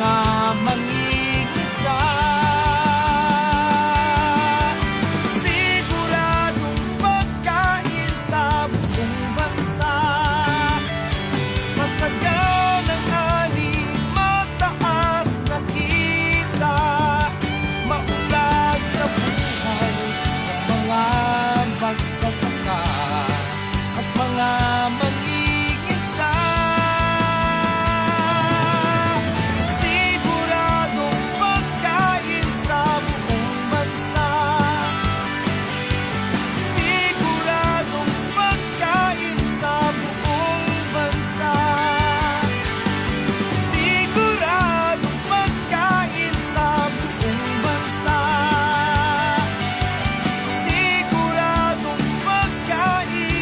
mga mangingisda. Siguradong pagkain sa buong bansa, masaganang ani, mataas na kita, maunlad na buhay ng mga magsasaka at mga mangingisda. Siguradong pagkain sa buong bansa, siguradong pagkain sa buong bansa, siguradong pagkain sa buong bansa, siguradong pagkain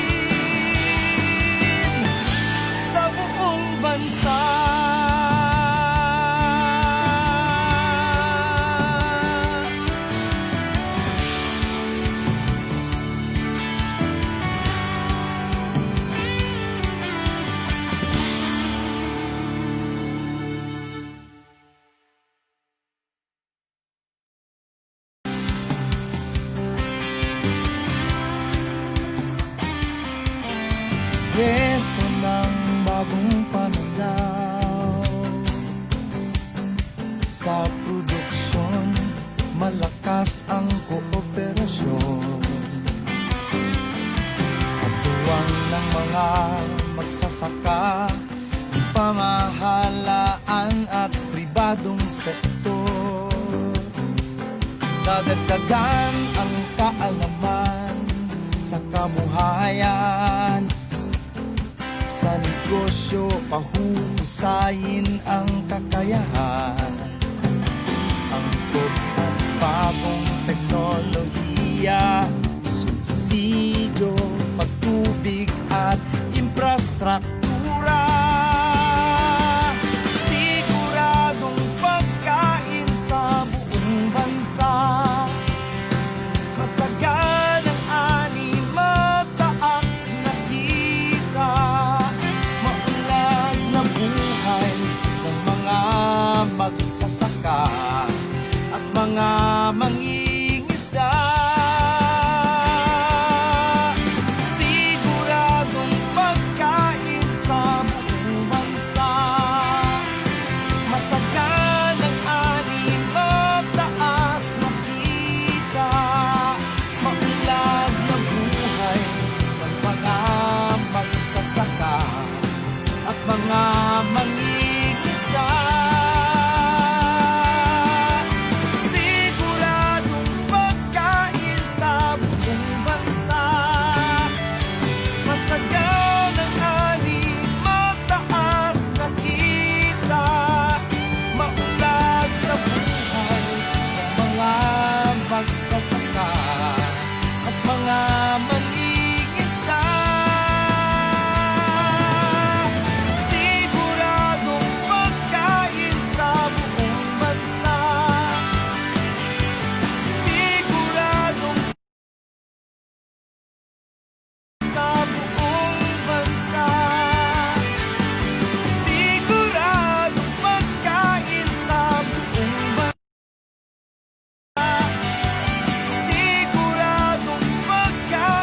sa buong bansa. Ito ng bagong pananaw sa produksyon, malakas ang kooperasyon. Katuwang ng mga magsasaka, pamahalaan at pribadong sektor. Dadagdagan ang kaalaman sa kabuhayan, sa negosyo pahuhusayin ang kakayahan. Angkop at bagong teknolohiya, subsidyo, pagtubig at infrastruktura. Siguradong pagkain sa buong bansa, masaganang ani, mataas na kita, maunlad na buhay ng mga magsasaka at mga mangingisda. Siguradong pagkain sa buong bansa, masaganang ani, mataas na kita, maunlad na buhay ng mga magsasaka at mga mangingisda. Siguradong pagkain sa buong bansa, masaganang ani, mataas na kita, maunlad na buhay ng mga magsasaka at mga mangingisda. Siguradong pagkain sa buong bansa, siguradong sa buong bansa, siguradong pagkain sa buong bansa, siguradong pagkain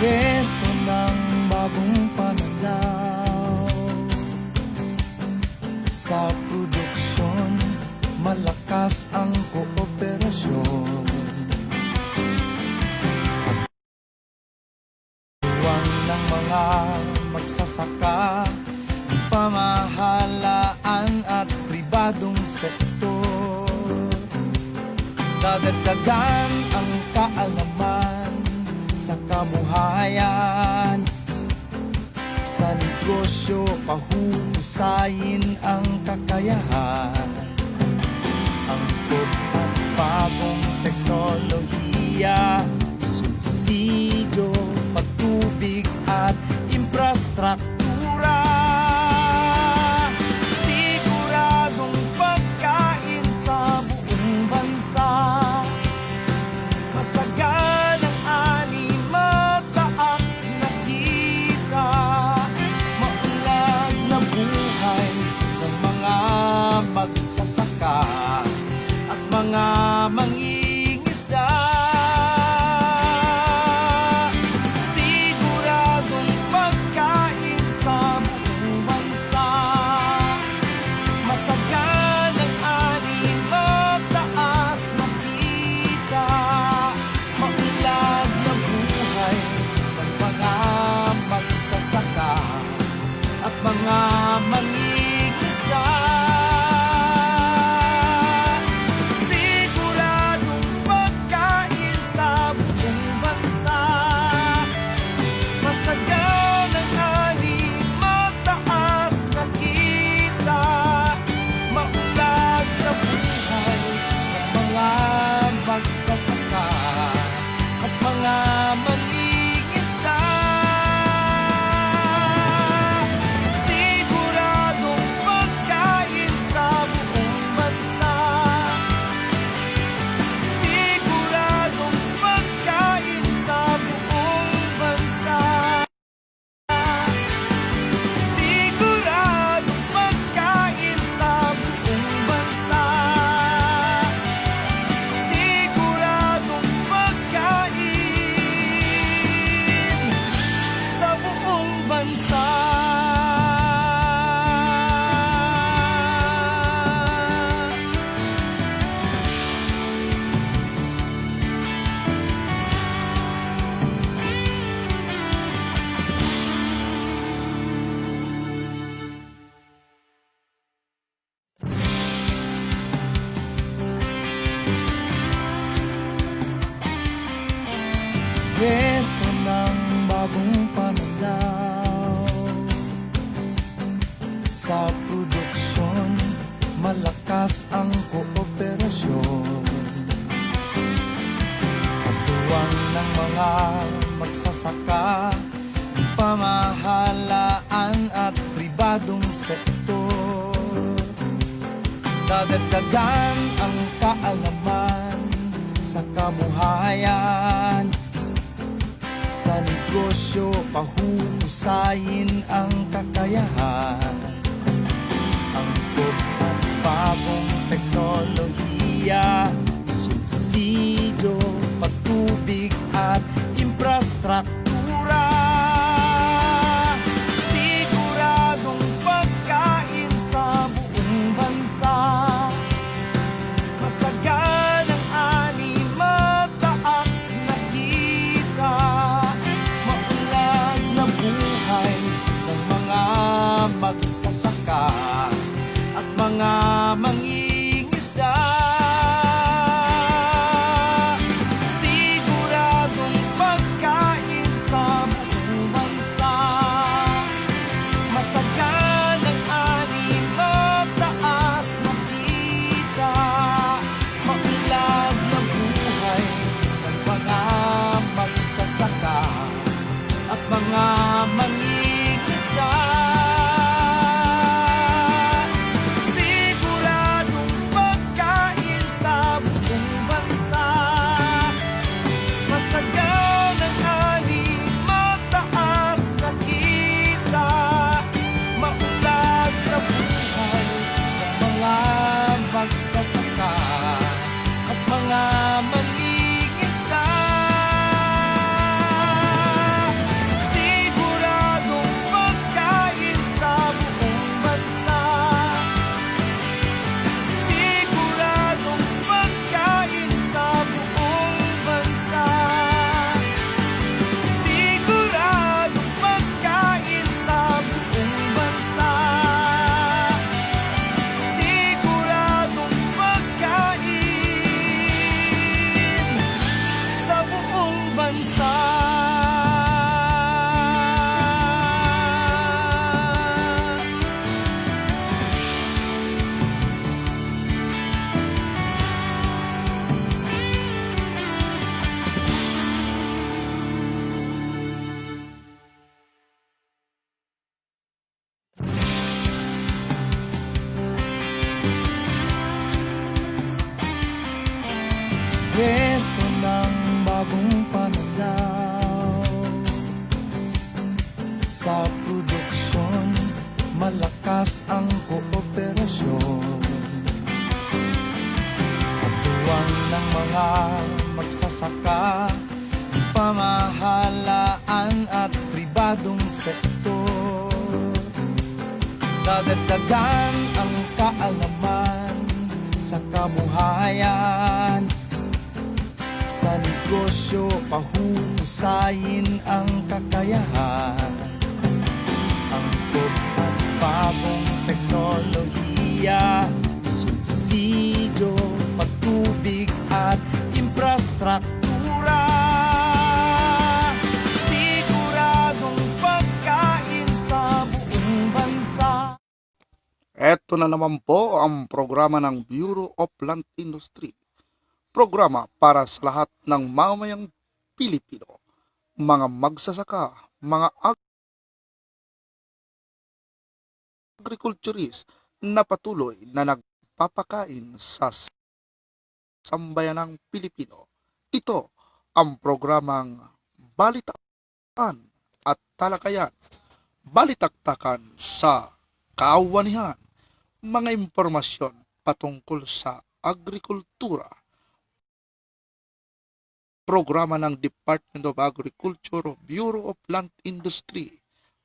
Ito ng bagong pananaw sa produksyon, malakas ang kooperasyon. Katuwang ng mga magsasaka, pamahalaan at pribadong sektor. Dadagdagan ang kaalaman sa kabuhayan, Sa negosyo, pahuhusayin ang kakayahan. Angkop at bagong teknolohiya, subsidyo, patubig at infrastruktura. Siguradong pagkain sa buong bansa. Masaganang ani, mataas na kita, maunlad na buhay ng mga magsasaka at mga mangingisda. Siguradong pagkain sa buong bansa. Masaganang ani, mataas na kita, maunlad na buhay ng mga magsasaka at mga mangingisda. Siguradong pagkain sa buong bansa. Masaganang ani, mataas na kita, maunlad na buhay ng mga magsasaka at mga mangingisda. Siguradong pagkain sa buong bansa. Siguradong pagkain sa buong bansa. Siguradong pagkain sa buong bansa. Siguradong pagkain sa buong bansa. Ito ng bagong pananaw sa produksyon, malakas ang kooperasyon. Katuwang ng mga magsasaka, pamahalaan at pribadong sektor. Dadagdagan ang kaalaman sa kabuhayan. Sa negosyo, pahuhusayin ang kakayahan. Angkop at bagong teknolohiya, subsidyo, patubig at infrastruktura. Siguradong pagkain sa buong bansa. Masaganang ani, mataas na kita, maunlad na buhay ng mga magsasaka at mga mangingisda. Kwento ng bagong pananaw. Sa produksyon, malakas ang kooperasyon. Katuwang ng mga magsasaka, pamahalaan at pribadong sektor. Dadagdagan ang kaalaman sa kabuhayan. Sa negosyo, pahuhusayin ang kakayahan. Angkop at bagong teknolohiya, subsidyo, patubig at infrastruktura. Siguradong pagkain sa buong bansa. Ito na naman po ang programa ng Bureau of Land Industry. Programa para sa lahat ng mamamayang Pilipino, mga magsasaka, mga agriculturist na patuloy na nagpapakain sa sambayanang Pilipino. Ito ang programang Balitaan at Talakayan, Balitaktakan sa Kaawanihan, mga impormasyon patungkol sa agrikultura. Programa ng Department of Agriculture o Bureau of Land Industry,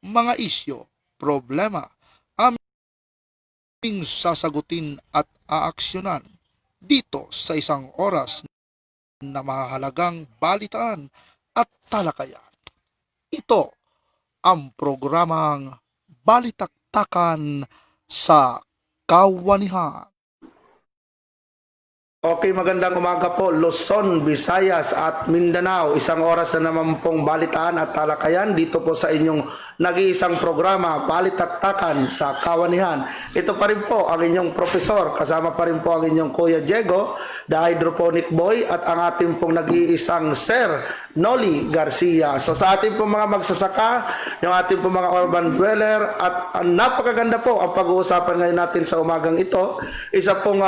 mga isyo, problema, aming sasagutin at aaksyonan dito sa isang oras na mahalagang balitaan at talakayan. Ito ang programang Balitaktakan sa Kaawanihan. Okay, magandang umaga po, Luzon, Visayas at Mindanao. Isang oras na naman pong balitaan at talakayan dito po sa inyong nag-iisang programa, Balitaktakan sa Kaawanihan. Ito pa rin po ang inyong profesor, kasama pa rin po ang inyong Kuya Diego, the hydroponic boy, at ang ating pong nag-iisang Sir Noli Garcia. So sa ating pong mga magsasaka, yung ating pong mga urban dweller, at napakaganda po ang pag-uusapan ngayon natin sa umagang ito. Isa pong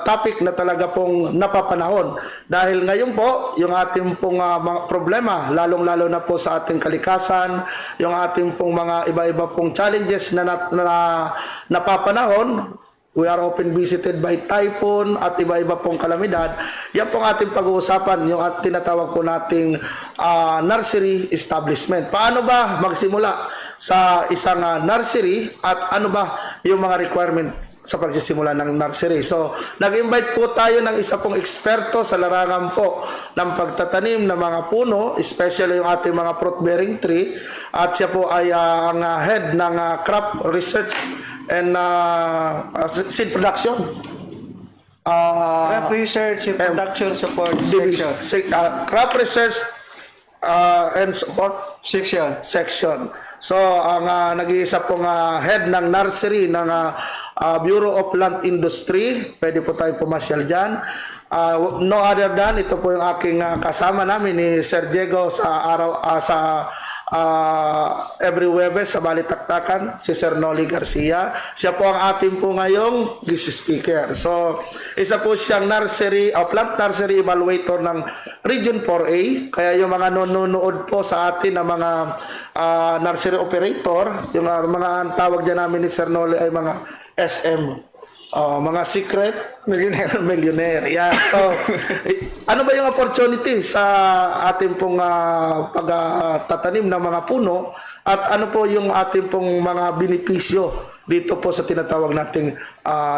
topic na talaga pong napapanahon. Dahil ngayon po, yung ating pong mga problema, lalong-lalo na po sa ating kalikasan, yung ating pong mga iba-iba pong challenges na napapanahon, we are often visited by typhoon at iba-iba pong kalamidad. Yan pong ating pag-uusapan, yung tinatawag po nating nursery establishment. Paano ba magsimula sa isang nursery at ano ba yung mga requirements sa pagsisimula ng nursery? So, nag-invite po tayo ng isa pong eksperto sa larangan po ng pagtatanim ng mga puno, especially yung ating mga fruit-bearing tree. At siya po ay ang head ng crop research and seed production. Crop Research and Production Support Section. Crop Research and Support Section. So, ang nag-iisa pong head ng nursery ng Bureau of Land Industry, pwede po tayong pumasyal dyan. No other than, ito po yung aking kasama namin ni Sir Diego sa every Webes sa Balitaktakan, si Sir Noli Garcia. Siya po ang ating po ngayong guest speaker. So, isa po siyang plant nursery evaluator ng Region 4A. Kaya yung mga nanonood po sa atin na mga nursery operator, yung mga tawag dyan namin ni Sir Noli ay mga SM. Mga secret millionaire. Yeah. So, ano ba yung opportunity sa ating pong pagtatanim ng mga puno at ano po yung ating pong mga benepisyo dito po sa tinatawag nating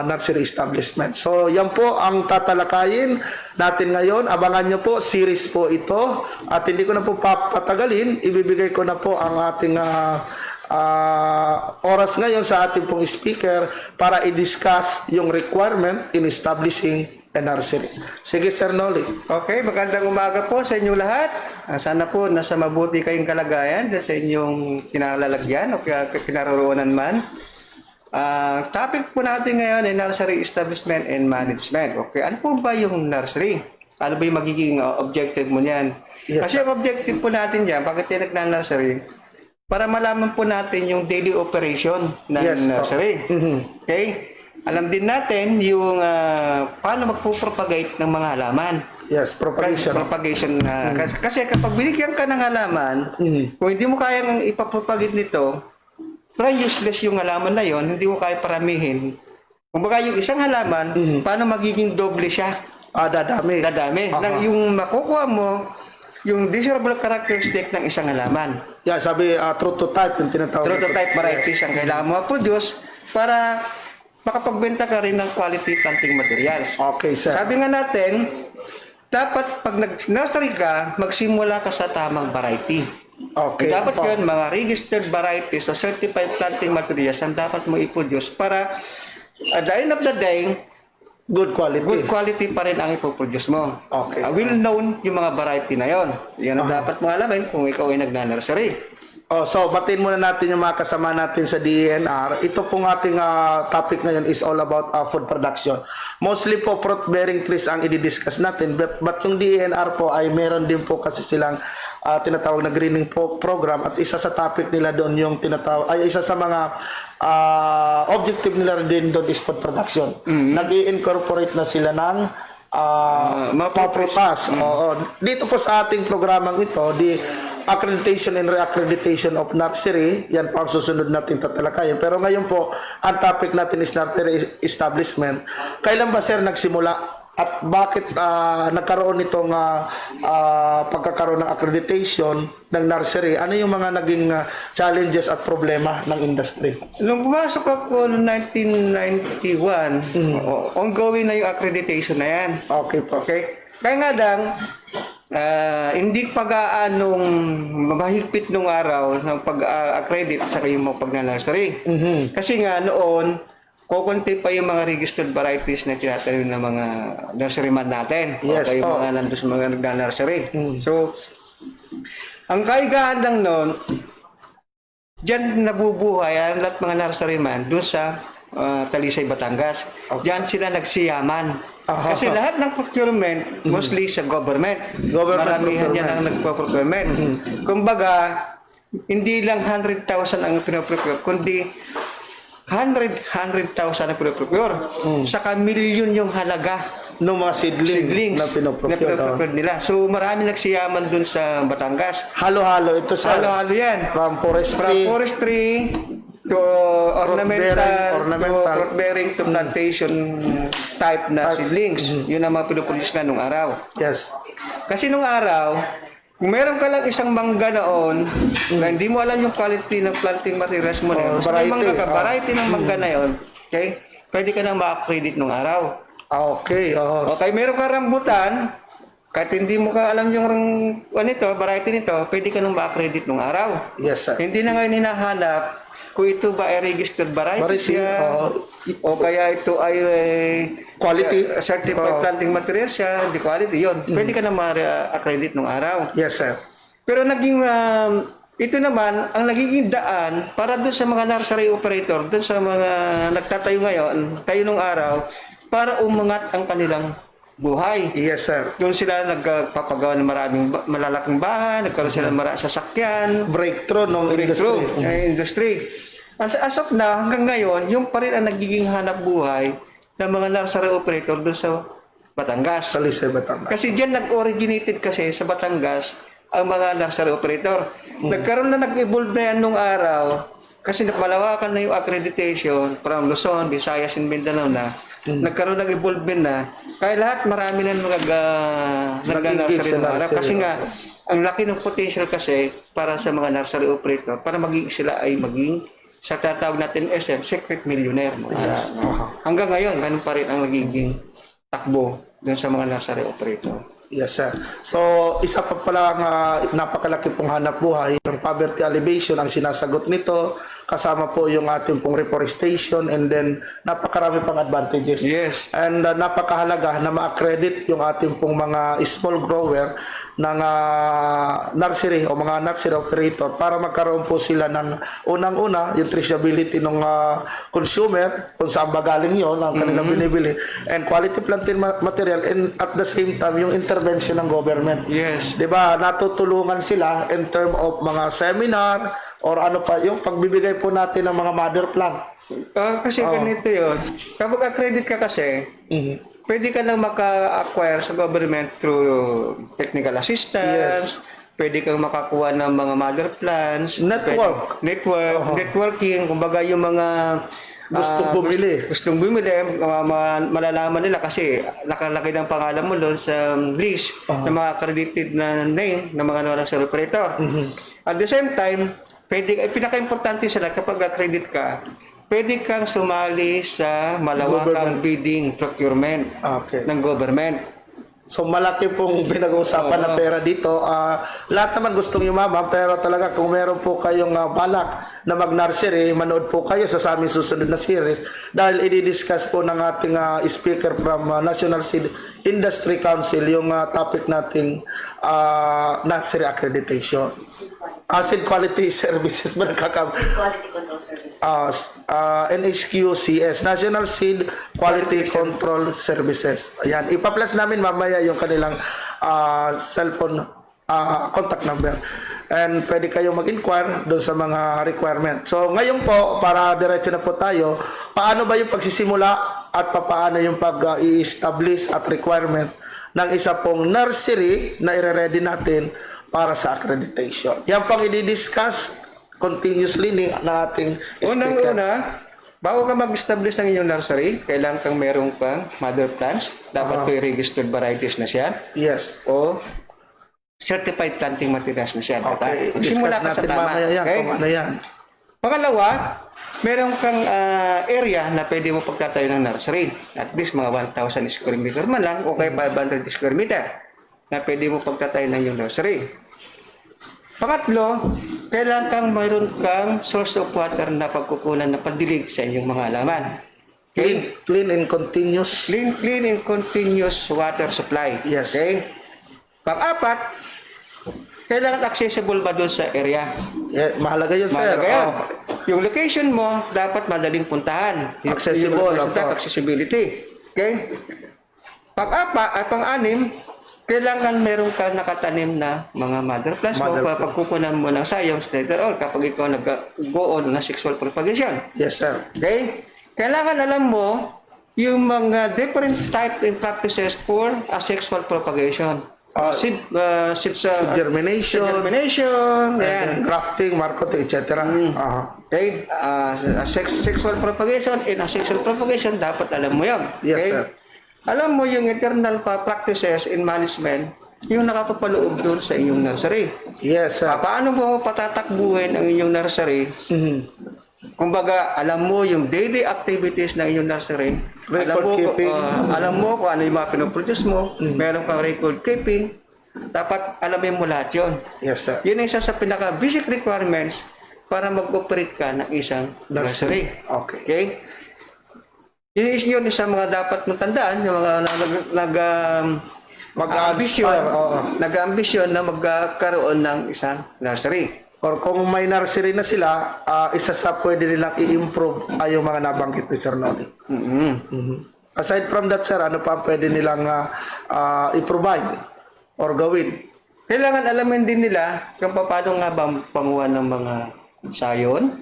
nursery establishment. So, yan po ang tatalakayin natin ngayon. Abangan nyo po, series po ito. At hindi ko na po papatagalin, ibibigay ko na po ang ating oras ngayon sa ating pong speaker para i-discuss yung requirement in establishing a nursery. Sige, Sir Noli. Okay, magandang umaga po sa inyong lahat. Sana po nasa mabuti kayong kalagayan sa inyong kinalalagyan o kinaroroonan man. Topic po natin ngayon ay nursery establishment and management. Okay, ano po ba yung nursery? Ano ba yung magiging objective mo niyan? Yes, Kasi ang objective po natin diyan, bakit tinag na nursery? Para malaman po natin yung daily operation ng nursery. Okay? Alam din natin yung paano magpupropagate ng mga halaman. Yes, propagation. Propagation. Kasi kapag binigyan ka ng halaman, kung hindi mo kayang ipapropagate nito, parang useless yung halaman na yon, hindi mo kaya paramihin. Kumbaga yung isang halaman, paano magiging doble siya? Dadami. Dadami. Aha. Nang yung makukuha mo, yung desirable characteristic ng isang halaman. Yeah, sabi true to type yung tinatawag. True to type varieties ang kailangan mo produce para makapagbenta ka rin ng quality planting materials. Okay, sir. Sabi nga natin, dapat pag nag-nursery ka, magsimula ka sa tamang variety. Okay. Dapat po. yun, mga registered varieties o certified planting materials ang dapat mo i-produce para at the end of the day, Good quality. good quality pa rin ang ipoproduce mo. Okay. Well-known yung mga variety na yon. Yan ang dapat mo alamin kung ikaw ay nag-nursery. So, batiin muna natin yung mga kasama natin sa DENR. Ito pong ating topic ngayon is all about food production. Mostly po fruit-bearing trees ang i-discuss natin. But yung DENR po ay meron din po kasi silang tinatawag na greening program at isa sa topic nila doon yung tinatawag ay isa sa mga objective nila din doon is food production. Nag-i-incorporate na sila ng mga prutas. Oo. Dito po sa ating programang ito, di accreditation and reaccreditation of nursery, yan po ang susunod natin tatalakayin. Pero ngayon po, ang topic natin is nursery establishment. Kailan ba sir nagsimula? At bakit nagkaroon itong pagkakaroon ng accreditation ng nursery? Ano yung mga naging challenges at problema ng industry? Nung pumasok ako noong 1991, ongoing na yung accreditation na yan. Okay po. Okay? Kaya nga lang, hindi pa gaanong mahigpit nung araw ng pag-accredit sa kayong mga pag-nursery. Kasi nga noon, kukunti pa yung mga registered varieties na tinatayo ng mga nurseryman natin. Yes, o kayo po. mga nandun sa mga nag-nursery. So, ang kaigaan lang noon, diyan nabubuhay ang lahat mga nurseryman doon sa Talisay, Batangas. Diyan sila nagsiyaman. Kasi lahat ng procurement, mostly sa government. Maramihan yan ang nagpo-procurement. Kumbaga, hindi lang 100,000 ang pinoprocure, kundi 100,000 ang pinoprocure. Saka milyon yung halaga Ng mga seedlings na pinoprocure. nila. So, marami nagsiyaman dun sa Batangas. Halo-halo ito sir. Halo-halo yan. From From forestry. forestry to ornamental, fruit bearing to plantation type na seedlings. Yun ang mga pinuproduce na nung araw. Yes. Kasi nung araw, kung meron ka lang isang mangga noon na hindi mo alam yung quality ng planting materials mo na yun, basta may mangga ka, variety ng mangga na yun, okay? Pwede ka nang ma-accredit nung araw. Okay. Okay, meron ka rambutan, kahit hindi mo ka alam yung variety nito, pwede ka nang ma-accredit nung araw. Yes sir. Hindi na ngayon hinahanap kung ito ba ay registered variety Variety, siya, o kaya ito ay Quality. certified planting material siya, di quality, yun. Pwede ka na ma-accredit nung araw. Yes sir. Pero naging, ito naman, ang nagiging daan para doon sa mga nursery operator, doon sa mga nagtatayo ngayon, tayo nung araw, para umangat ang kanilang buhay. Yes sir. Doon sila nagpapagawa ng maraming malalaking bahay, nagkaroon sila ng maraming sasakyan, Breakthrough ng industry. industry. As of now, hanggang ngayon, yung pa rin ang nagiging hanap buhay ng mga nursery operator doon sa Batangas. Talisay, Batangas. Kasi diyan nag-originated kasi sa Batangas ang mga nursery operator. Nagkaroon na nag-evolve na yan nung araw kasi napalawakan na yung accreditation from Luzon, Visayas, and Mindanao na. Nagkaroon nag-evolve na. Kaya lahat marami na nag-nursery nung araw. Kasi nga, ang laki ng potential kasi para sa mga nursery operator para maging sila ay maging sa tatawag natin SM, secret millionaire. Hanggang ngayon, ganun pa rin ang nagiging takbo dun sa mga nursery operator. Yes sir. So, isa pa pala napakalaki pong hanap buhay, ang poverty alleviation ang sinasagot nito, kasama po yung ating pong reforestation, and then napakarami pang advantages. Yes. And napakahalaga na ma-accredit yung ating pong mga small grower ng nursery o mga nursery operator para magkaroon po sila ng unang-una yung traceability ng consumer kung saan ba galing yun ang kanilang binibili, and quality planting material, and at the same time yung intervention ng government. Yes. Diba, natutulungan sila in term of mga seminar or ano pa, yung pagbibigay po natin ng mga mother plant Kasi ganito yun. Kapag accredit ka kasi, pwede ka lang maka-acquire sa government through technical assistance, pwede kang makakuha ng mga mother plans, networking, kumbaga yung mga gustong bumili, malalaman nila kasi nakalagay ng pangalan mo doon sa list ng mga accredited na name ng mga nursery operator. At the same time, pinaka-importante sila kapag accredit ka, pwede kang sumali sa malawakang bidding procurement ng government. So malaki pong pinag-uusapan na pera dito. Lahat naman gustong yumaman, pero talaga kung meron po kayong balak na mag-nursery, manood po kayo sa aming susunod na series dahil i-discuss po ng ating speaker from National Seed Industry Council yung topic nating nursery accreditation. Seed Quality Services ba Seed Quality Control Services. NHQCS, National Seed Quality Control Services. Ayan, ipa-plus namin mamaya yung kanilang cellphone contact number. And pwede kayo mag-inquire doon sa mga requirement. So ngayon po, para diretso na po tayo, paano ba yung pagsisimula at paano yung pag-i-establish at requirement ng isa pong nursery na i-ready natin para sa accreditation. Yan pang i-discuss continuously ni ating speaker. Unang-una, bago ka mag-establish ng inyong nursery, kailangan kang meron kang mother plants. Dapat ito registered varieties na siya. Yes. O certified planting materials na siya. Okay. Simula Discuss ka sa natin tama. mamaya yan Okay? kung ano yan. Pangalawa, meron kang area na pwede mo pagtatayo ng nursery. At least mga 1,000 square meter man lang o kaya 500 square meter na pwede mo pagtatayo ng iyong nursery. Pangatlo, kailangan mayroon kang source of water na pagkukunan ng pandilig sa inyong mga halaman. Clean and continuous. Clean and continuous water supply. Yes. Okay? Pang-apat, kailangan accessible ba doon sa area? Yeah, mahalaga yun, sir. Mahalaga yun. Yung location mo, dapat madaling puntahan. Accessible. Accessibility. Okay? Pang-anim, kailangan meron ka nakatanim na mga mother plants mo pagkukunan mo ng science later on kapag ikaw nag-go on na sexual propagation. Yes, sir. Okay? Kailangan alam mo yung mga different type and practices for asexual propagation. Germination, and crafting, marketing, etc. Okay? Sexual propagation and asexual propagation, dapat alam mo yun. Yes, Okay? sir. Alam mo yung internal practices in management, yung nakapapaloob doon sa inyong nursery. Yes, sir. Paano mo patatakbuhin ang inyong nursery? Kumbaga, alam mo yung daily activities ng inyong nursery. Alam mo kung ano yung mga pinoproduce mo. Meron kang record keeping. Dapat alamin mo lahat yun. Yes, sir. Yun ang isa sa pinaka-basic requirements para mag-operate ka ng isang nursery. Okay? Yun isang mga dapat mong tandaan, yung mga nag-ambisyon na magkaroon ng isang nursery. Or kung may nursery na sila, isa sa pwede nilang i-improve ay yung mga nabanggit ni Sir Noli. Aside from that, sir, ano pa pwede nilang i-provide or gawin? Kailangan alamin din nila kung paano nga ba panguha ng mga sayon.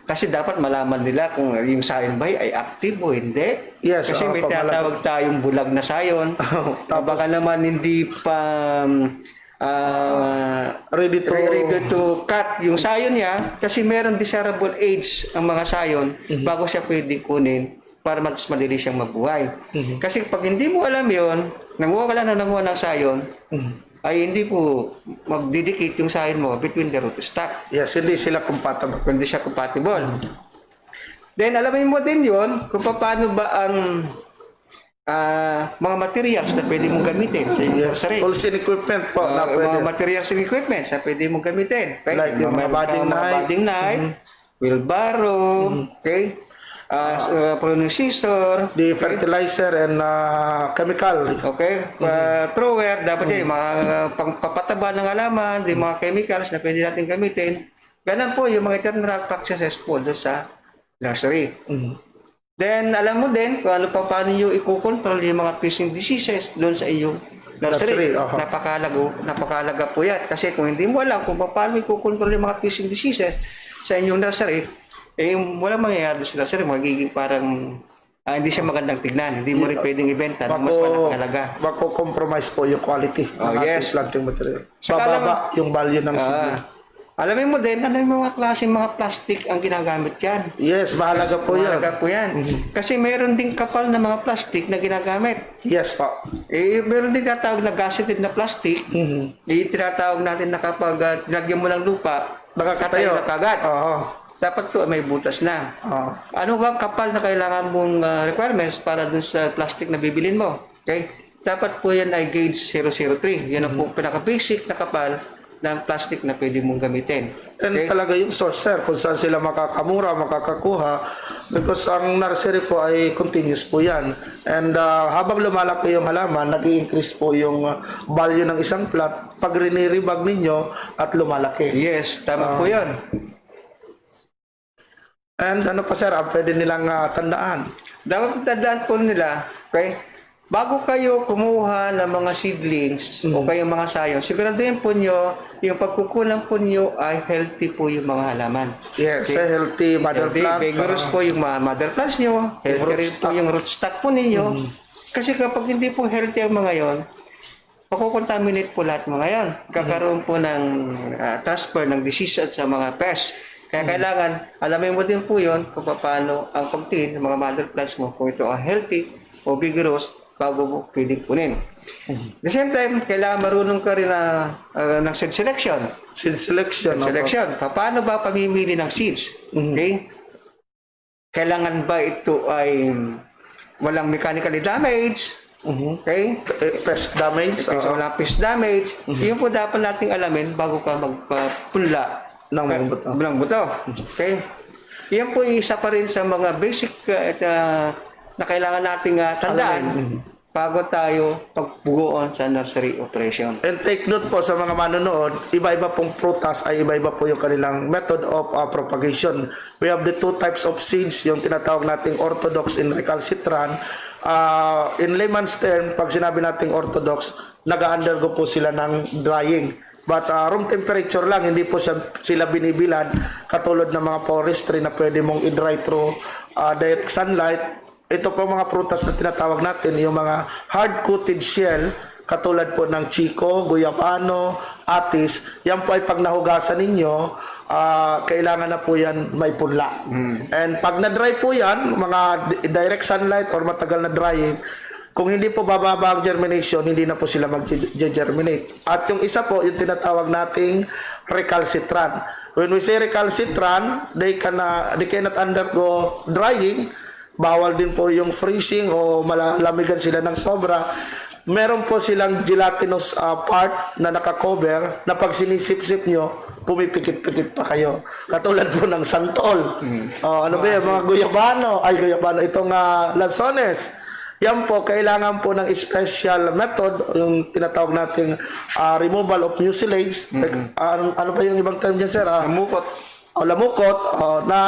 Kasi dapat malaman nila kung yung sayon ba ay active o hindi. Yes, kasi may tinatawag tayong bulag na sayon. Baka naman hindi pa ready to cut yung sayon niya kasi meron desirable age ang mga sayon bago siya pwede kunin para mas madali siyang mabuhay. Kasi pag hindi mo alam yun, nanguha ka lang na nanguha ng sayon, ay hindi po magdidikit yung sayon mo between the rootstock. Yes, hindi sila compatible. Hindi siya compatible. Then, alamin mo din yun kung paano ba ang mga materials na pwede mong gamitin sa iyong nursery. Tools and equipment po. Mga materials and equipment na pwede mong gamitin. Okay? Like yung mga budding knife, wheelbarrow, okay? Pruning scissor, the fertilizer and chemical. okay? Thrower, dapat yan, yung mga pangpapataba ng halaman, yung mga chemicals na pwede natin gamitin. Ganun po yung mga internal practices po doon sa nursery. Then, alam mo din kung ano pa paano nyo i-control yung mga fishing diseases doon sa iyong nursery. Napakalaga po yan. Kasi kung hindi mo alam kung paano i-control yung mga fishing diseases sa inyong nursery, walang mangyayari sa nursery, magiging parang hindi siya magandang tignan. Hindi mo rin pwedeng ibenta ng mas malaking halaga. Mako-compromise po yung quality ng ating yes. planting material. Saka Bababa yung value ng seedling. Alamin mo din, ano yung mga klaseng mga plastic ang ginagamit yan. Yes, mahalaga po yan. Mahalaga po yan. Kasi mayroon ding kapal na mga plastic na ginagamit. Yes po. Meron din tinatawag na gaseted na plastic. Tinatawag natin na kapag nilagyan mo ng lupa, nakakatayo na kagad. Oo. Dapat to may butas na. Oo. Ano bang kapal na kailangan mong requirements para dun sa plastic na bibilin mo? Okay? Dapat po yan ay gauge 003. Yan ang po pinaka-basic na kapal ng plastic na pwede mong gamitin. And talaga yung source, sir, kung saan sila makakamura, makakakuha, because ang nursery po ay continuous po yan. And habang lumalaki yung halaman, nag-i-increase po yung value ng isang plot pag riniribag ninyo at lumalaki. Yes, tama po yun. And ano pa, sir, pwede nilang tandaan? Dapat tandaan po nila, okay? Bago kayo kumuha ng mga seedlings o kayong mga sayon, siguraduhin po nyo, yung pagkukulang po nyo ay healthy po yung mga halaman. Yes, healthy mother plant. Vigorous po yung mga mother plants nyo, healthy rin po yung rootstock po ninyo. Kasi kapag hindi po healthy ang mga yon, makukontaminate po lahat mga yon. Kakaroon po ng transfer ng disease at sa mga pests. Kaya kailangan, alamin mo din po yon kung paano ang pagtingin ng mga mother plants mo, kung ito ay healthy o vigorous, bago mo pwedeng kunin. At the same time, kailangan marunong ka rin ng seed selection. Seed selection. Selection. Paano ba pamimili ng seeds? Okay? Kailangan ba ito ay walang mechanically damage? Okay? Pest damage. Walang pest damage. Yun po dapat nating alamin bago ka magpapunla ng buto. Okay? Yan po isa pa rin sa mga basic na kailangan nating tandaan bago tayo pagbugoon sa nursery operation. And take note po sa mga manonood, iba-iba pong prutas ay iba-iba po yung kanilang method of propagation. We have the two types of seeds, yung tinatawag nating orthodox and recalcitrant. In layman's term, pag sinabi nating orthodox, nag-undergo po sila ng drying. But room temperature lang, hindi po sila binibilad katulad ng mga forestry na pwede mong i-dry through direct sunlight. Ito po mga prutas na tinatawag natin, yung mga hard-coated shell, katulad po ng chico, guyabano, atis. Yan po ay pag nahugasan ninyo, kailangan na po yan may punla. And pag na-dry po yan, mga direct sunlight or matagal na drying, kung hindi po bababa ang germination, hindi na po sila mag-germinate. At yung isa po, yung tinatawag nating recalcitrant. When we say recalcitrant, they cannot undergo drying. Bawal din po yung freezing o malamigan sila ng sobra. Meron po silang gelatinous part na nakakover na pag sinisip-sip nyo, pumipikit-pikit pa kayo. Katulad po ng santol. Ano ba yung mga guyabano? Itong lanzones. Yan po, kailangan po ng special method, yung tinatawag nating removal of mucilage. Ano ba yung ibang term dyan, sir? Lamukot. Na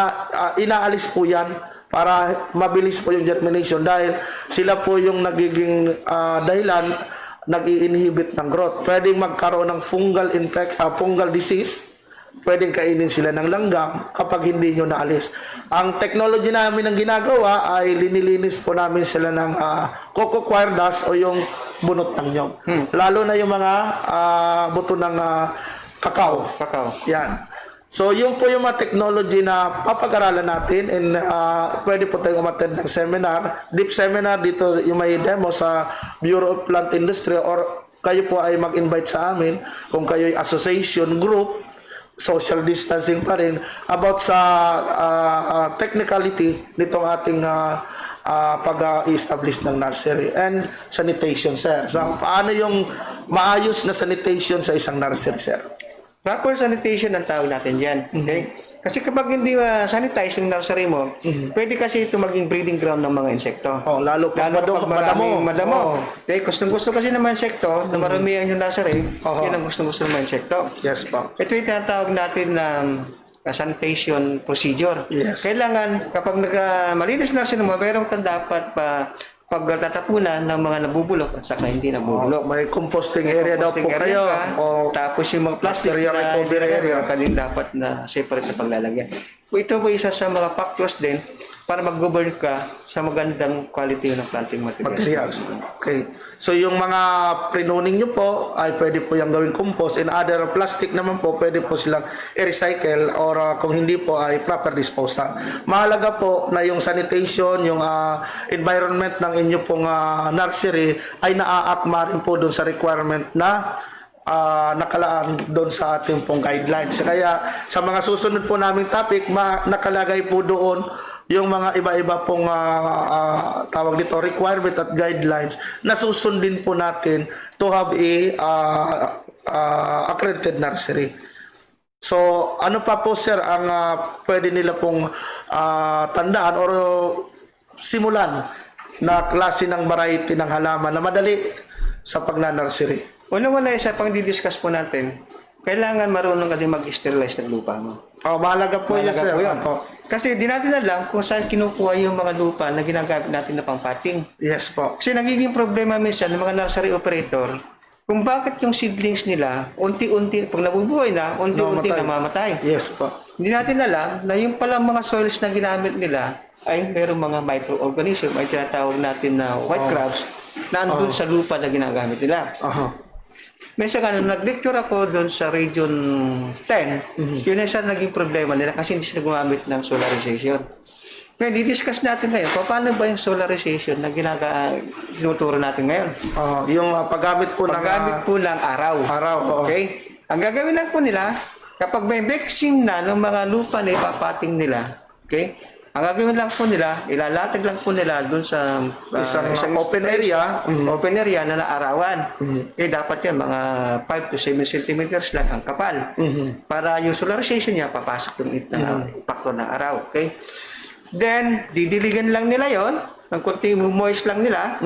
inaalis po yan para mabilis po yung germination dahil sila po yung nagiging dahilan nag-i-inhibit ng growth. Pwedeng magkaroon ng fungal disease, pwedeng kainin sila ng langgam kapag hindi nyo naalis. Ang technology namin ang ginagawa ay linilinis po namin sila ng coco coir dust o yung bunot ng nyog. Lalo na yung mga buto ng kakao. Yan. So, yun po yung mga technology na papag-aralan natin and pwede po tayong umattend ng seminar. Deep seminar dito yung may demo sa Bureau of Plant Industry or kayo po ay mag-invite sa amin kung kayo ay association group, social distancing pa rin, about sa technicality nitong ating pag-establish ng nursery and sanitation, sir. So, paano yung maayos na sanitation sa isang nursery, sir? Proper sanitation ang tawag natin dyan. Okay? Kasi kapag hindi sanitize yung nursery mo, pwede kasi ito maging breeding ground ng mga insekto. Lalo pag madamo. Okay? Gusto kasi ng mga insekto na maramihan yung nursery, yun ang gusto ng mga insekto. Yes po. Ito yung tinatawag natin ng sanitation procedure. Yes. Kailangan kapag malinis nursery mo, mayroong dapat pa pagtatapunan ng mga nabubulok at saka hindi nabubulok. May composting area daw po Composting kayo. area ka, O tapos yung mga plastic bacteria recovery area. kanin dapat na separate na paglalagyan. Ito po isa sa mga factors din para mag-govern ka sa magandang quality ng planting materials. Okay. So yung mga pruning nyo po ay pwede po yung gawing compost, and other plastic naman po pwede po silang i-recycle, or kung hindi po ay proper disposal. Mahalaga po na yung sanitation, yung environment ng inyo pong nursery ay naaakma rin po doon sa requirement na nakalaan doon sa ating pong guidelines. Kaya sa mga susunod po naming topic, nakalagay po doon yung mga iba-iba pong tawag dito requirement at guidelines na susundin po natin to have accredited nursery. So ano pa po sir ang pwede nila pong tandaan or simulan na klase ng variety ng halaman na madali sa pagna-nursery? Una-una isa pang didiscuss po natin, kailangan marunong ka din mag-sterilize ng lupa mo. Mahalaga po yan, Mahalaga sir. po yun. Opo. Kasi di natin alam kung saan kinukuha yung mga lupa na ginagamit natin na pang-potting. Yes po. Kasi nagiging problema minsan ng mga nursery operator kung bakit yung seedlings nila unti-unti, pag nabubuhay na, unti-unti namamatay. Yes po. Hindi natin alam na yung palang mga soils na ginamit nila ay mayroong mga microorganism, ay tinatawag natin na white crabs, na andun sa lupa na ginagamit nila. Minsan nag-lecture ako doon sa Region 10, yun ay isa naging problema nila kasi hindi sila gumamit ng solarization. Ngayon, di-discuss natin ngayon, paano ba yung solarization na tinuturo natin ngayon? Yung paggamit po Paggamit po ng araw. Okay? Ang gagawin lang po nila, kapag may mixing na ng mga lupa na ipapating nila, okay? Ang gagawin lang po nila, ilalatag lang po nila doon sa isang open area. Open area na naarawan. Eh, dapat yan, mga 5 to 7 centimeters lang ang kapal. Para yung solarization niya, papasok yung faktor ng araw. Okay? Then, didiligan lang nila yon ng konti moist lang nila.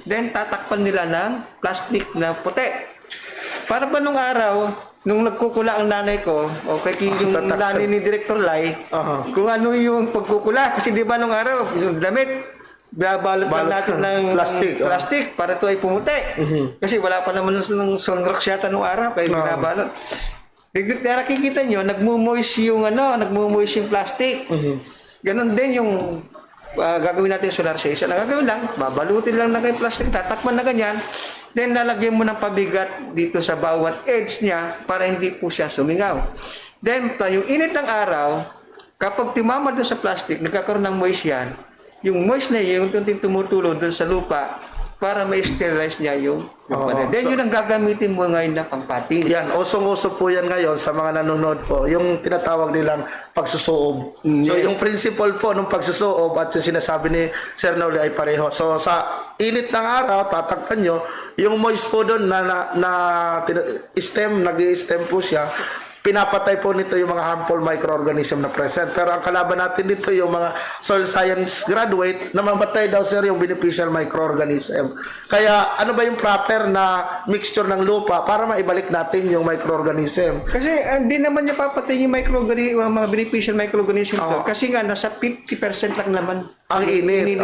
Then, tatakpan nila ng plastic na puti. Para ba nung araw, nung nagkukula ang nanay ko, okay, yung nanay ni Director Lai, kung ano yung pagkukula. Kasi di ba nung araw, yung damit, babalot lang natin ng plastic para ito ay pumuti. Kasi wala pa naman ng sunrox yata nung araw, kaya binabalot. Nakikita nyo, nagmumoist yung plastic. Ganon din yung gagawin natin solarization. Ang gagawin lang, babalutin lang na yung plastic, tatakman na ganyan. Then lalagyan mo ng pabigat dito sa bawat edge niya para hindi po siya sumingaw. Then yung init ng araw, kapag tumama doon sa plastic, nagkakaroon ng moist yan. Yung moist na yun, yung tunting tumutulo doon sa lupa para ma-sterilize niya yung then yun ang gagamitin mo ngayon na pang-potting. Yan, usong-uso po yan ngayon sa mga nanonood po, yung tinatawag nilang pagsusuob. So yung principle po ng pagsusuob at yung sinasabi ni Sir Noli ay pareho. So sa init ng araw, tatakpan nyo, yung moist po doon nag-i-stem po siya, pinapatay po nito yung mga harmful microorganism na present. Pero ang kalaban natin dito yung mga soil science graduate na mamatay daw sir yung beneficial microorganism. Kaya ano ba yung proper na mixture ng lupa para maibalik natin yung microorganism? Kasi hindi naman niya papatay yung mga beneficial microorganism to. Kasi nga nasa 50% lang naman ang init.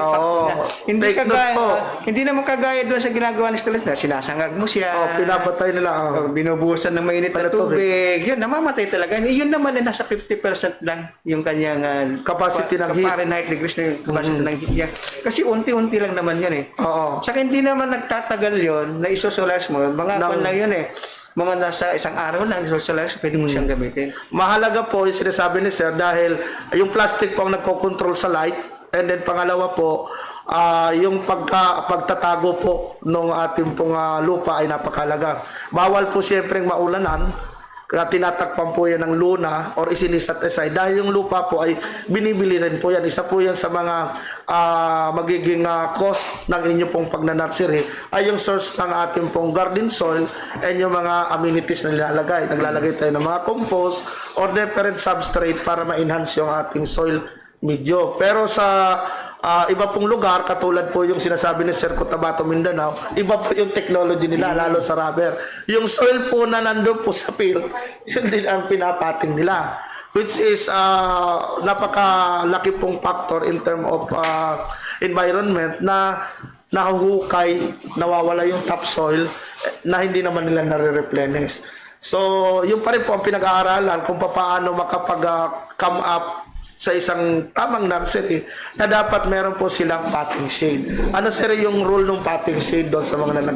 Hindi naman kagaya doon sa ginagawa ni Stelis na sinasangag mo siya. Pinapatay nila. Binubuhusan ng mainit na tubig. Yun, namamatay talaga. Yun naman ay nasa 50% lang yung kanyang capacity ng heat. Fahrenheit degrees na yung capacity ng heat niya. Kasi unti-unti lang naman yan eh. Saka hindi naman nagtatagal yun na isosolarize mo. Mga kwan lang yun eh. Mga nasa isang araw lang isosolarize, pwede mo siyang gamitin. Mahalaga po yung sinasabi ni sir dahil yung plastic po ang nagko-control sa light. And then pangalawa po, yung pagtatago po ng ating pong lupa ay napakalaga. Bawal po siyempre maulanan, tinatakpan po yan ng luna or isiniset aside dahil yung lupa po ay binibili rin po yan. Isa po yan sa mga magiging cost ng inyo pong pagnanursery ay yung source ng ating pong garden soil and yung mga amenities na nilalagay. Naglalagay tayo ng mga compost or different substrate para ma-enhance yung ating soil medyo. Pero sa iba pong lugar, katulad po yung sinasabi ni Sir Cotabato, Mindanao, iba po yung technology nila, lalo sa rubber. Yung soil po na nandun po sa field, yun din ang pinapating nila. Which is napakalaki pong factor in term of environment na nahuhukay, nawawala yung topsoil na hindi naman nila nare-replenish. So, yun pa rin po ang pinag-aaralan kung paano makapag-come up sa isang tamang nursery na dapat meron po silang potting shade. Ano sir yung rule ng potting shade doon sa mga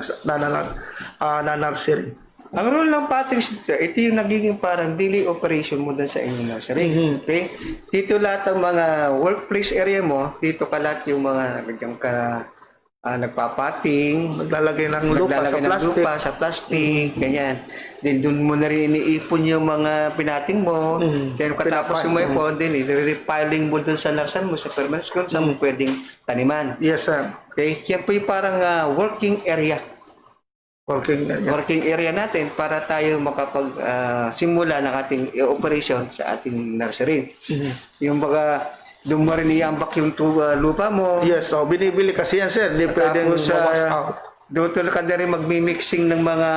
na nursery? Ang rule ng potting shade, ito yung nagiging parang daily operation mo dun sa inyong nursery. Okay? Dito lahat ng mga workplace area mo, dito ka lahat yung mga nagagyan ka nagpapating, Maglalagay ng lupa sa plastic. sa plastic, ganyan. Then doon mo na rin iniipon yung mga pinating mo. Then katapos yung may ipon, then i-repiling mo doon sa nursery mo, sa permanent school, sa mo pwedeng taniman. Yes sir. Okay? Yan po yung parang working area. Working area natin para tayo makapag-simula ng ating operation sa ating nursery. Yung baga, doon mo rin iambak yung lupa mo. Yes, so binibili kasi yan sir, hindi pwedeng Tapos, mawas out. doon ka na rin magmi-mixing ng mga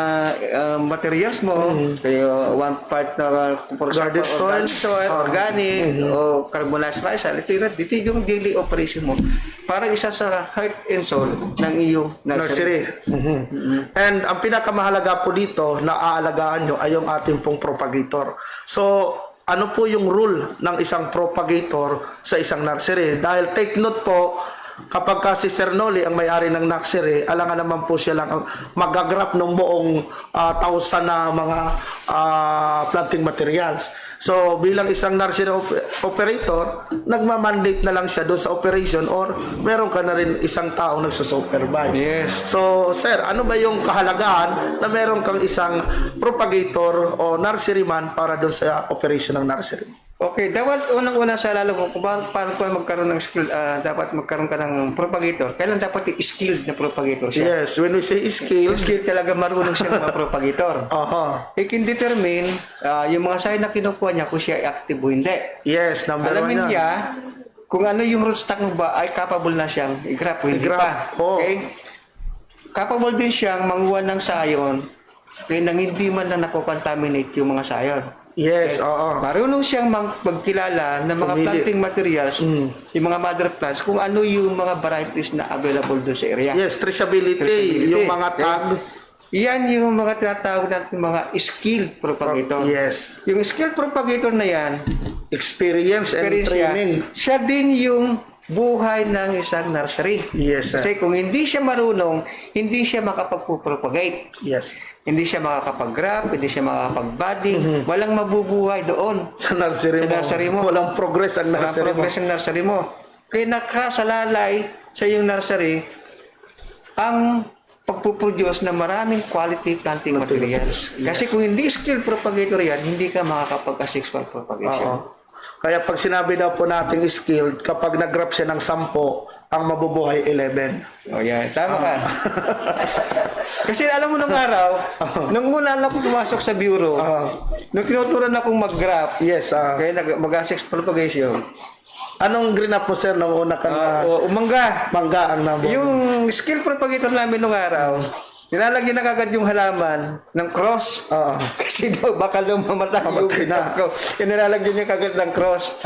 materials mo. Kaya one part na for Garden example, soil. organic soil, organic, o carbonized rice. Dito yung daily operation mo. Parang isa sa heart and soul ng iyong nursery. And ang pinakamahalaga po dito na aalagaan nyo ay yung ating pong propagator. So, ano po yung rule ng isang propagator sa isang nursery? Dahil take note po, kapag si Sir Noli ang may-ari ng nursery, alangan naman po siya lang magagrap ng buong 1,000 na mga planting materials. So, bilang isang nursery operator, nagmamandate na lang siya doon sa operation or meron ka na rin isang tao nagsusupervise. Yes. So, sir, ano ba yung kahalagahan na meron kang isang propagator o nurseryman para doon sa operation ng nursery? Okay, dapat unang-una sa lalo kung paano ka magkaroon ng skill, dapat magkaroon ka ng propagator. Kailan dapat yung skilled na propagator siya? Yes, when we say skill, Skilled talaga marunong siya ng propagator. He can determine yung mga sign na kinukuha niya kung siya ay active o hindi. yes, number Alamin 1 yan. niya kung ano yung rootstock mo ba ay capable na siyang i-grab o hindi pa. I-grab, oo. Okay? Capable din siyang manguha ng sayon kaya nang hindi man na nakocontaminate yung mga sayon. Yes, oo. Marunong siyang magkilala ng mga Pumili. planting materials, yung mga mother plants, kung ano yung mga varieties na available doon sa area. Yes, traceability, yung mga tag. Yan yung mga tinatawag natin mga skilled propagator. Yes. Yung skilled propagator na yan, Experience and experience training. siya din yung buhay ng isang nursery. Yes, sir. Kasi kung hindi siya marunong, hindi siya makapag-propagate. Yes. Hindi siya makakapag-grab, hindi siya makakapag-budding. Walang mabubuhay doon. Sa nursery Sa nursery mo. Walang progress ang Walang nursery mo. progress ang nursery mo. Kaya nakasalalay sa iyong nursery ang pagpuproduce ng maraming quality planting materials. Kasi kung hindi skilled propagator yan, hindi ka makakapag-asexual propagation. Oo. Kaya pag sinabi daw po nating skilled, kapag nag-grab siya ng 10, ang mabubuhay 11. Oh, yan. Tama ka. Kasi alam mo nung araw, nung una lang ako pumasok sa bureau, nung tinuturan akong mag-graph, Yes. kaya mag-assex propagation, Anong green up mo sir nung una ka na umangga. mangga ang namo? Yung skill propagator namin nung araw, nilalagyan na kagad yung halaman ng cross. Oo. Kasi daw baka lumamatay yung na. ko. Kaya nilalagyan niya kagad ng cross.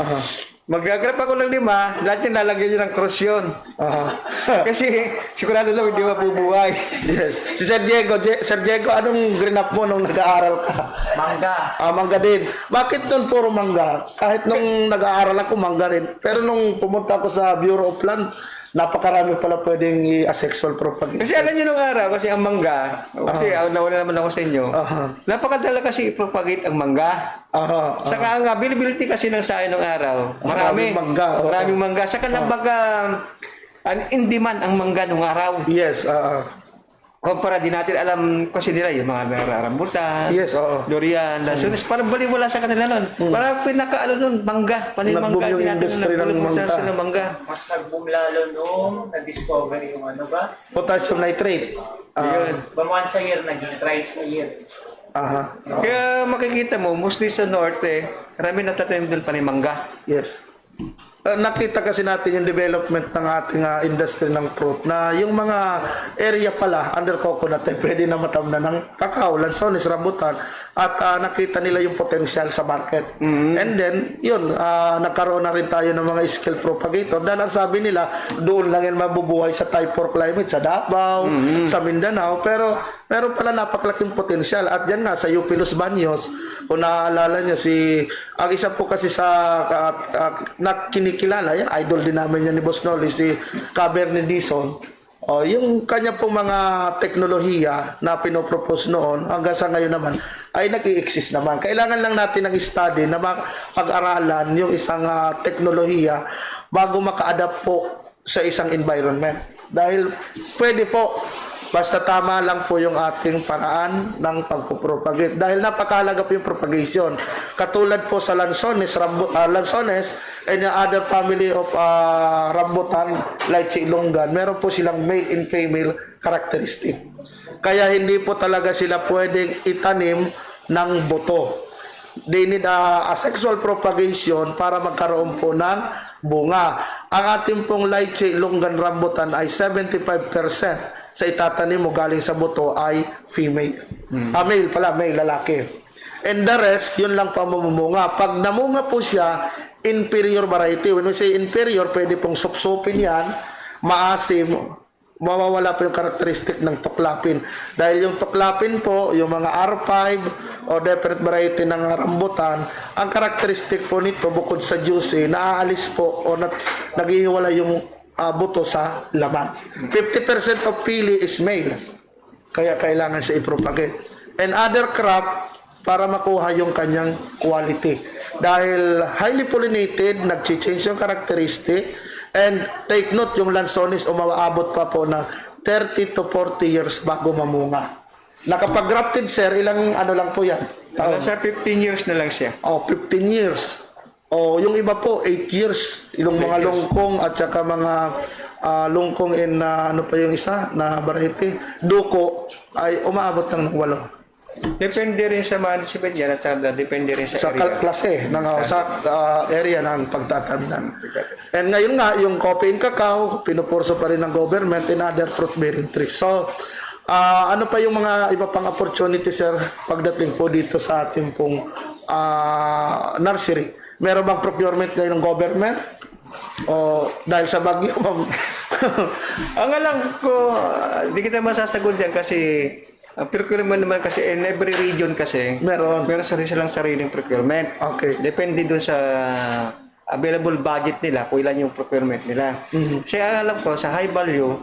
Mag-grab ako ng 5, lahat yung lalagyan niya ng cross yun. Kasi sigurado lang hindi mabubuhay. Yes. Si Sir Diego, Sir Diego, anong green up mo nung nag-aaral ka? Mangga. Mangga din. Bakit doon puro mangga? Kahit nung nag-aaral ako, mangga rin. Pero nung pumunta ako sa Bureau of Plant, napakarami pala pwedeng i-asexual propagation. Kasi alam niyo nung araw, kasi ang mangga, kasi nauna naman ako sa inyo, napakadala kasi i-propagate ang mangga. Saka ang availability kasi ng sayo nung araw, marami. Maraming mangga. Maraming mangga. Saka nabaga, in demand ang mangga nung araw. Yes. Kumpara din natin alam kasi nila yung mga rambutan, Yes, oo. durian, lasunis. Parang baliwala sa kanila nun. Parang pinaka nun, mangga. Panay Nag-boom mangga. yung industry ng mangga. Ng mangga. Mas nag-boom lalo nung na-discover yung ano ba? Potassium nitrate. Yun. Ba once a year, naging thrice a year. Kaya makikita mo, mostly sa norte, marami natatanim doon pa ni mangga. Yes. Nakita kasi natin yung development ng ating industry ng fruit na yung mga area pala under coconut pwede na matamnan ng kakao, lansones, rambutan at nakita nila yung potential sa market. And then, yun, nagkaroon na rin tayo ng mga skill propagator dahil ang sabi nila, doon lang yan mabubuhay sa type 4 climate, sa Davao, sa Mindanao, pero meron pala napakalaking potential. At yan nga, sa UP Los Baños, kung naaalala nyo, ang isa po kasi sa na kinikilala, yan, idol din namin yan ni Boss Noli, si Cabernet Dizon. Yung kanya pong mga teknolohiya na pinopropose noon hanggang sa ngayon naman ay nag-i-exist naman. Kailangan lang natin ng study na pag-aralan yung isang teknolohiya bago maka-adapt po sa isang environment. Dahil pwede po, basta tama lang po yung ating paraan ng pagpropagate. Dahil napakahalaga po yung propagation. Katulad po sa lansones, lansones and the other family of rambutan like Ilonggan, meron po silang male and female characteristic. Kaya hindi po talaga sila pwedeng itanim ng buto. They need a sexual propagation para magkaroon po ng bunga. Ang ating pong lychee Ilonggan rambutan ay 75% sa itatanim mo galing sa buto ay female. Male pala, male, lalaki. And the rest, yun lang pa mamumunga. Pag namunga po siya, inferior variety. When we say inferior, pwede pong supsupin yan, maasim, mawawala po yung karakteristik ng tuklapin. Dahil yung tuklapin po, yung mga R5 o different variety ng rambutan, ang karakteristik po nito, bukod sa juicy, naaalis po o naghihiwala yung buto sa laman. 50% of pili is male. Kaya kailangan siya i-propagate. And other crop, para makuha yung kanyang quality. Dahil highly pollinated, nag-change yung characteristic, and take note, yung lansones umaabot pa po na 30 to 40 years bago mamunga. Nakapag-grafted, sir, ilang ano lang po yan? Nasa 15 years na lang siya. 15 years. Yung iba po, 8 years. Yung mga lungkong at saka mga lungkong in ano pa yung isa na variety. Duko ay umaabot ng 8. Depende rin sa management yan at depende rin sa Sa area. klase ng area ng pagtatanim. And ngayon nga, yung coffee and cacao, pinupurso pa rin ng government and other fruit-bearing trees. So, ano pa yung mga iba pang opportunity, sir, pagdating po dito sa ating pong nursery? Meron bang procurement ngayon ng government? O dahil sa bagyo? Ang alam ko, di kita masasagot yan kasi ang procurement naman kasi in every region kasi Meron. silang sariling procurement. Okay. Depende dun sa available budget nila kung ilan yung procurement nila. Kasi ang alam ko, sa high value,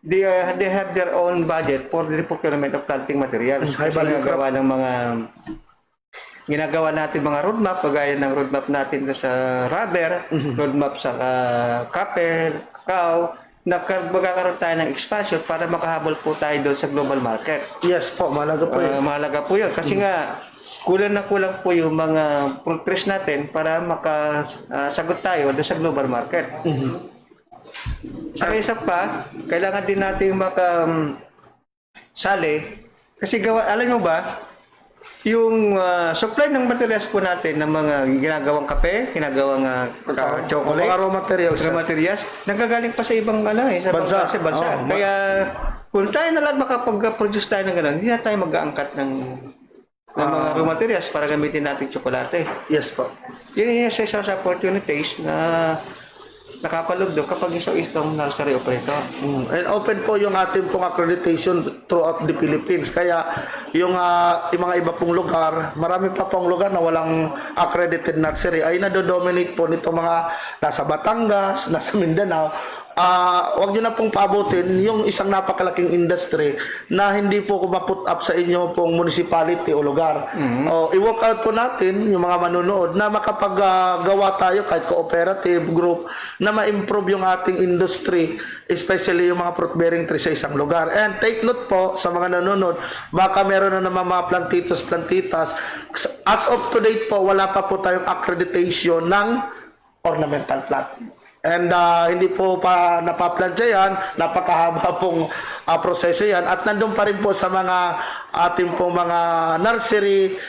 they have their own budget for the procurement of planting materials. High Kasi value ginagawa ng mga ginagawa natin mga roadmap, kagaya ng roadmap natin sa rubber, roadmap sa kape, cacao, magkakaroon tayo ng expansion para makahabol po tayo doon sa global market. Yes po, mahalaga po yun. Mahalaga po yun. Kasi nga, kulang na kulang po yung mga progress natin para makasagot tayo doon sa global market. Sa isa pa, kailangan din natin sali. Kasi alam mo ba, yung supply ng materials po natin ng mga ginagawang kape, ginagawang chocolate, Mga raw materials. raw materials, nagagaling pa sa ibang Bansa. sa bansa. Kaya kung tayo na lang makapag-produce tayo ng gano'n, hindi na tayo mag-aangkat ng mga raw materials para gamitin natin tsokolate. Yes po. Yun yung isa sa opportunities na nakapalugdo kapag isang nursery operator. And open po yung ating pong accreditation throughout the Philippines. Kaya yung mga iba pong lugar, marami pa pong lugar na walang accredited nursery ay nadodominate po nito mga nasa Batangas, nasa Mindanao. Wag nyo na pong paabutin yung isang napakalaking industry na hindi po ma-put up sa inyo pong municipality o lugar. I-work out po natin yung mga manunood na makapaggawa tayo kahit cooperative group na ma-improve yung ating industry, especially yung mga fruit-bearing trees sa isang lugar. And take note po sa mga nanonood, baka meron na naman mga plantitas. As of to date po, wala pa po tayong accreditation ng ornamental plant. And hindi po pa napaplantsa yan, napakahaba pong proseso yan. At nandun pa rin po sa mga ating pong mga nursery,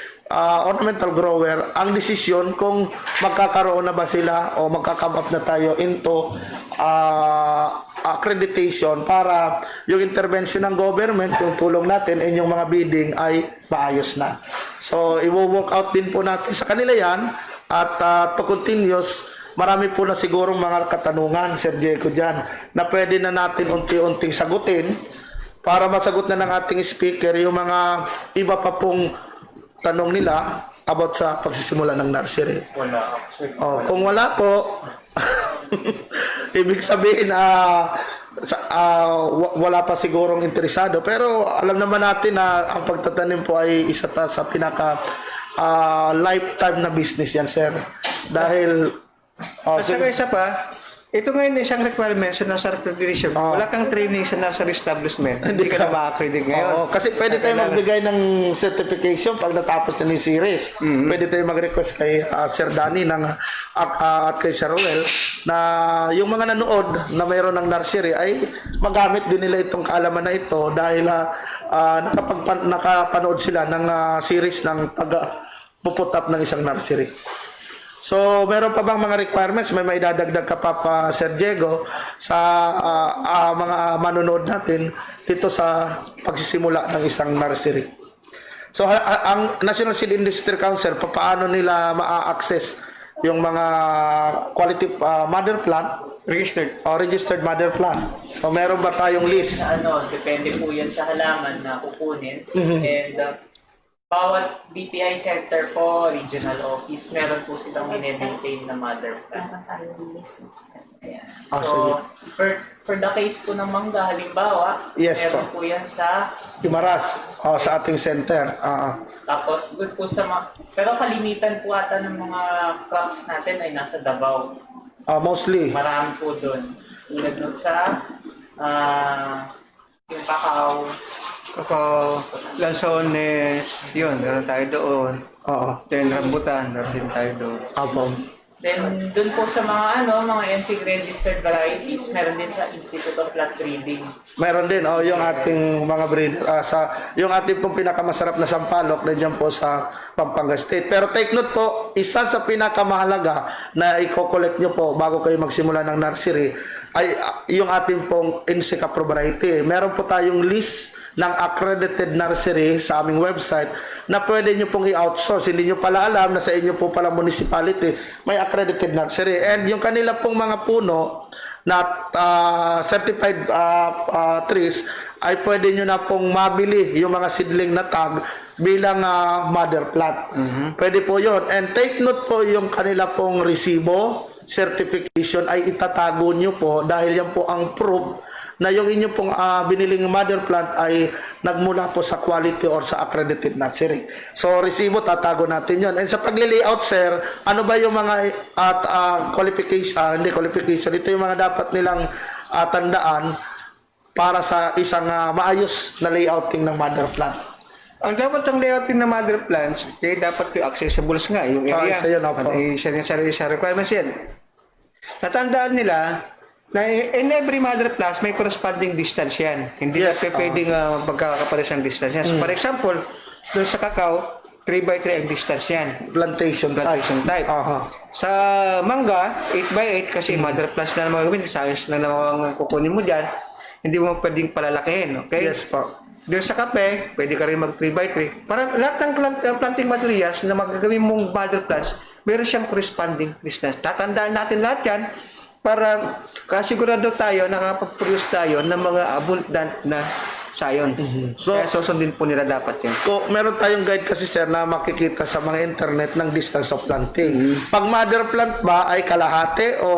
ornamental grower, ang desisyon kung magkakaroon na ba sila o magka-come up na tayo into accreditation para yung intervention ng government, yung tulong natin, and yung mga bidding ay maayos na. So, i-work out din po natin sa kanila yan. At to continuous, marami po na sigurong mga katanungan, Sir Diego, dyan, na pwede na natin unti-unting sagutin para masagot na ng ating speaker yung mga iba pa pong tanong nila about sa pagsisimula ng nursery. Wala actually. Oh, kung wala po, ibig sabihin wala pa sigurong interesado. Pero alam naman natin na ang pagtatanim po ay isa sa pinaka lifetime na business yan, sir. Dahil At saka isa pa, ito ngayon isang requirement sa nursery accreditation. Wala kang training sa nursery establishment. Hindi ka na ma-accredit ngayon. Oo, kasi pwede tayo magbigay ng certification pag natapos na ni series. Pwede tayo mag-request kay Sir Danny at kay Sir Ruel na yung mga nanood na mayroon ng nursery ay magamit din nila itong kaalaman na ito dahil nakapanood sila ng series ng puput up ng isang nursery. So, meron pa bang mga requirements? May maidadagdag ka pa, Sir Diego, sa mga manonood natin dito sa pagsisimula ng isang nursery. So, ang National Seed Industry Council, paano nila ma-access yung mga quality mother plant? Registered mother plant. So, meron ba tayong list? Depende po yan sa halaman na kukunin. And bawat BPI center po, regional office, meron po silang maintain na mother plant. Ayan. So, for the case po ng mangga, halimbawa, Yes, meron po yan sa Imaras, sa ating center. tapos good po sa pero kalimitan po ata ng mga crops natin ay nasa Davao. Mostly. Marami po doon. Tulad nun sa yung cacao. Ako, lansones, yun, meron tayo doon. Then rambutan, meron din tayo doon. Then doon po sa mga mga NC registered varieties, meron din sa Institute of Plant Breeding. Meron din yung ating mga breeder yung ating pong pinakamasarap na sampalok nandiyan po sa Pampanga State. Pero take note po, isa sa pinakamahalaga na i-collect nyo po bago kayo magsimula ng nursery ay yung ating pong NC Capro variety. Meron po tayong list ng accredited nursery sa aming website na pwede nyo pong i-outsource. Hindi nyo pala alam na sa inyo po pala municipality may accredited nursery. And yung kanila pong mga puno na certified trees ay pwede nyo na pong mabili yung mga seedling na tag bilang mother plant. Pwede po yon. And take note po yung kanila pong resibo, certification ay itatago nyo po dahil yan po ang proof na yung inyong pong biniling mother plant ay nagmula po sa quality or sa accredited nursery. So, resibo, tatago natin yon. And sa pag-layout, sir, ano ba yung mga qualification, ito yung mga dapat nilang tandaan para sa isang maayos na layouting ng mother plant. Ang dapat ang layouting ng mother plants, dapat yung accessibles nga, yung area. Isa yun, opo. Sa requirements yan. Tatandaan nila, na in every mother plant may corresponding distance yan. Hindi na pwedeng magkakapares ang distance yan. So, for example, doon sa cacao, 3x3 ang distance yan. Plantation type. Sa mangga, 8x8 kasi mother plants na naman gawin, science na naman kukunin mo dyan, hindi mo pwedeng palalakihin. Okay? Yes po. Doon sa kape, pwede ka rin mag 3x3. Parang lahat ng planting materials na magagawin mong mother plants, meron siyang corresponding distance. Tatandaan natin lahat yan para kasigurado tayo, nakapag-produce tayo ng mga abundant na sayon. So, kaya susundin po nila dapat yun. So, meron tayong guide kasi, sir, na makikita sa mga internet ng distance of planting. Pag mother plant ba ay kalahati o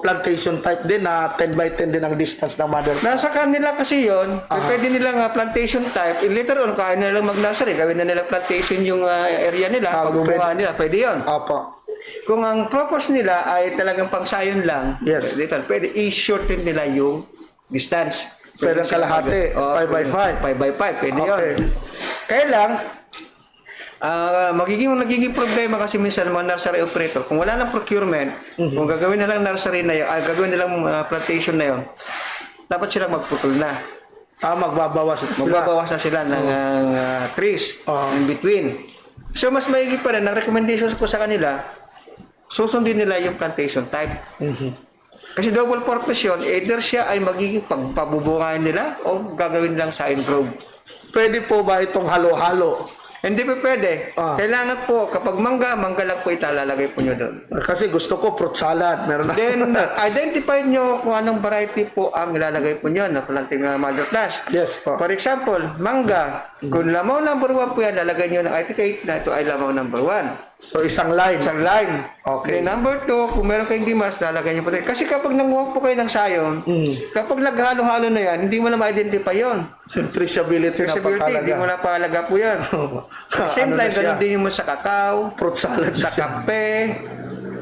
plantation type din na 10x10 din ang distance ng mother plant? Nasa kanila kasi yun, pwede nilang plantation type. Later on, kaya nilang mag-nursery, gawin na nila plantation yung area nila, pagbubuha nila, pwede yun. Opo. Kung ang purpose nila ay talagang pangsayon lang, Yes. pwede i-shorten nila yung distance. Pwede ang kalahati, 5x5. 5x5, pwede yun. Okay. Kaya lang, nagiging problema kasi minsan mga nursery operator, kung wala ng procurement, kung gagawin nilang nursery na yun, gagawin nilang plantation na yun, dapat silang magputol na. Magbabawas Na sila ng trees in between. So, mas maigi pa rin, ang recommendations ko sa kanila, susundin nila yung plantation type. Kasi double purpose yun, either siya ay magiging pagpabubungahan nila o gagawin lang sa grove. Pwede po ba itong halo-halo? Hindi po pwede. Ah. Kailangan po, kapag mangga lang po italalagay po nyo doon. Kasi gusto ko fruit salad. Meron na. Then, identify nyo kung anong variety po ang ilalagay po nyo na planting mother flash. Yes po. For example, mangga. Kung lamaw number 1 po yan, lalagay nyo ng ITK na ito ay lamaw number 1. So isang line. Isang line. Okay. Then number 2, kung meron kayong dimas, lalagay nyo po tayo. Kasi kapag nanguha po kayo ng sayon, kapag naghalo-halo na yan, hindi mo na ma-identify yun. Traceability na Traceability, hindi mo pagkalaga. na pahalaga po yan. Same Ano na line, siya? ganun din yung sa kakao, Fruit salad sa kape.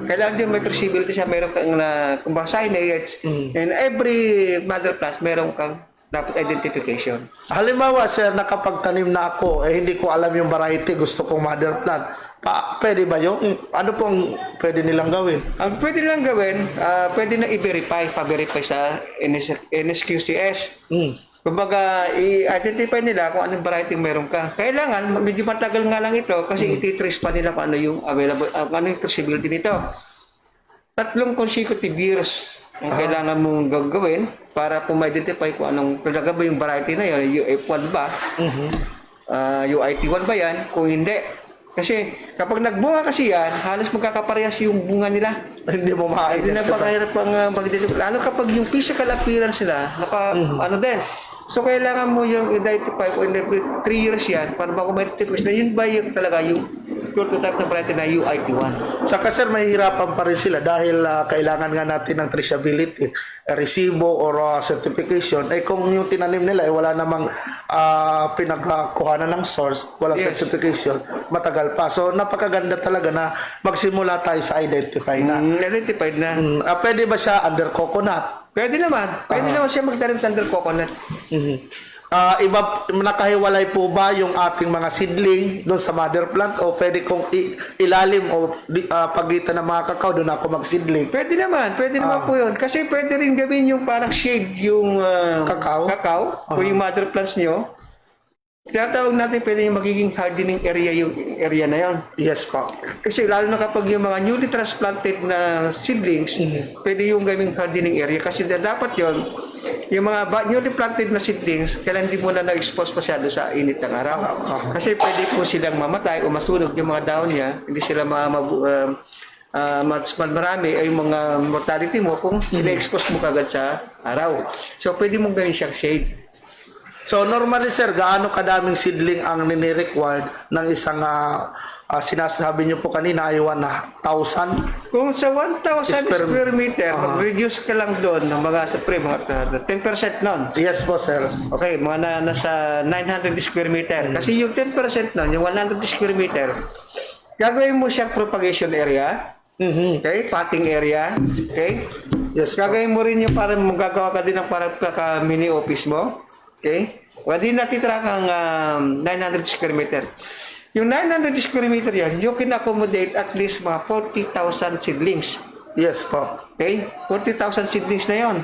Kailangan din may traceability siya. Meron kang kung basahin na yates. And every mother plant, meron kang dapat identification. Halimbawa, sir, nakapagtanim na ako, hindi ko alam yung variety, gusto kong mother plant. Pwede ba yun? Ano pong pwede nilang gawin? Ang pwede nilang gawin, pwede na i-verify, pa-verify sa NSQCS. Kumbaga, i-identify nila kung anong variety meron ka. Kailangan, medyo matagal nga lang ito kasi ititrace pa nila kung ano yung available, kung ano yung traceability nito. 3 consecutive years ang kailangan mong gagawin para po ma-identify kung anong talaga ba yung variety na yun, UF1 ba, UIT1 ba yan, kung hindi. Kasi kapag nagbunga kasi yan, halos magkakaparehas yung bunga nila. Hindi mo Hindi na ma-identify. pakahirap ang mag-identify. Lalo kapag yung physical appearance nila, ano din. So kailangan mo yung identify kung every 3 years yan, para bago ma-identify na yun ba yung talaga yung prototype na variety na UIT1. Saka sir, mahihirapan pa rin sila dahil kailangan nga natin ng traceability, resibo or certification. Kung yung tinanim nila wala namang pinagkuhanan ng source, walang Yes. certification, matagal pa. So napakaganda talaga na magsimula tayo sa identify na. Identified na. Pwede ba siya under coconut? Pwede naman. Pwede naman siya magtanim sa under coconut. Iba, nakahiwalay po ba yung ating mga seedling doon sa mother plant o pwede kong ilalim o pagitan ng mga kakao doon ako mag-seedling? Pwede naman po yun. Kasi pwede rin gawin yung parang shade yung Kakao? o yung mother plants nyo. Tinatawag natin pwede yung magiging hardening area yung area na yon. Yes po. Kasi lalo na kapag yung mga newly transplanted na seedlings, pwede yung gawing hardening area. Kasi dapat yon yung mga newly planted na seedlings, kailan hindi mo na na-expose masyado sa init ng araw. Kasi pwede po silang mamatay o masunog yung mga dahon niya, hindi sila mas marami ay mga mortality mo kung ina-expose mo kagad sa araw. So pwede mong gawin siyang shade. So normally sir, gaano kadaming seedling ang nire-required ng isang sinasabi niyo po kanina ay 1,000? Kung sa 1,000 square meter, Ah. mag-reduce ka lang doon ng mga supreme, 10% nun. Yes po sir. Okay, mga nasa 900 square meter. Kasi yung 10% nun, yung 100 square meter, gagawin mo siyang propagation area, okay, potting area, okay? Yes po. Gagawin mo rin yung parang magagawa ka din ng parang mini office mo, okay? Wala natitira kang 900 square meter. Yung 900 square meter yan, you can accommodate at least mga 40,000 seedlings. Yes po. Okay? 40,000 seedlings na yon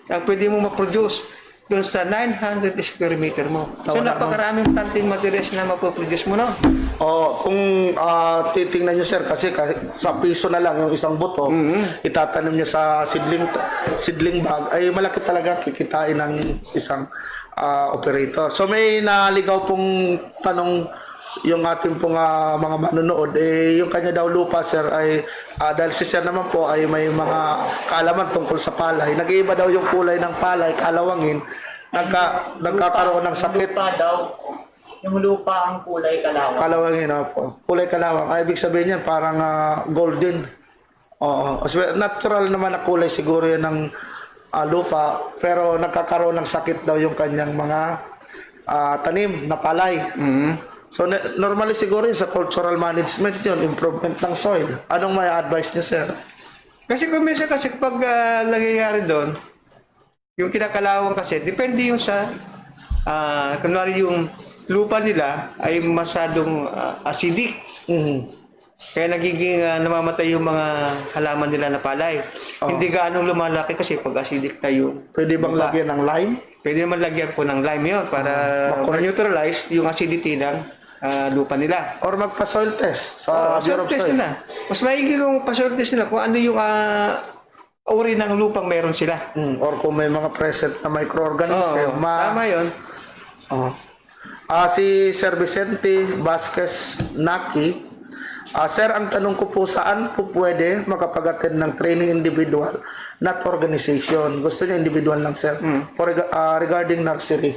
ang pwede mo ma-produce doon sa 900 square meter mo. So, Wala, napakaraming planting materials na mapoproduce mo, no? Kung titingnan niyo sir, kasi sa piso na lang yung isang buto, itatanim niyo sa seedling bag, ay malaki talaga kikitain ng isang operator. So may naligaw pong tanong yung ating pong mga manonood, yung kanya daw lupa sir ay dahil si sir naman po ay may mga kaalaman tungkol sa palay, nag-iiba daw yung kulay ng palay, kalawangin, nagkakaroon ng sakit. Lupa daw. Yung lupa ang kulay kalawang. Kalawangin po. Kulay kalawang. Ibig sabihin yan parang golden. Oo. Natural naman na kulay siguro yan ng lupa, pero nagkakaroon ng sakit daw yung kanyang mga tanim na palay. So normally siguro yun sa cultural management yun, improvement ng soil. Anong may advice niyo sir? Kasi kung minsan kasi pag nangyayari doon, yung kinakalawang kasi, depende yung sa, kunwari yung lupa nila ay masyadong acidic. Kaya nagiging namamatay yung mga halaman nila na palay. Hindi gaano lumalaki kasi pag acidic na yung Pwede bang lupa. lagyan ng lime? Pwede naman lagyan po ng lime yun para neutralize yung acidity ng lupa nila. Or magpa-soil test sa Bureau of Test Soil? nila. Mas maigi kung pa-soil test nila kung ano yung uri ng lupang meron sila. Or kung may mga present na microorganism. Tama yun. Si Sir Vicente Vasquez Naki. Sir, ang tanong ko po, saan po pwede makapag-attend ng training individual, not organization? Gusto niya individual lang, sir. Regarding nursery.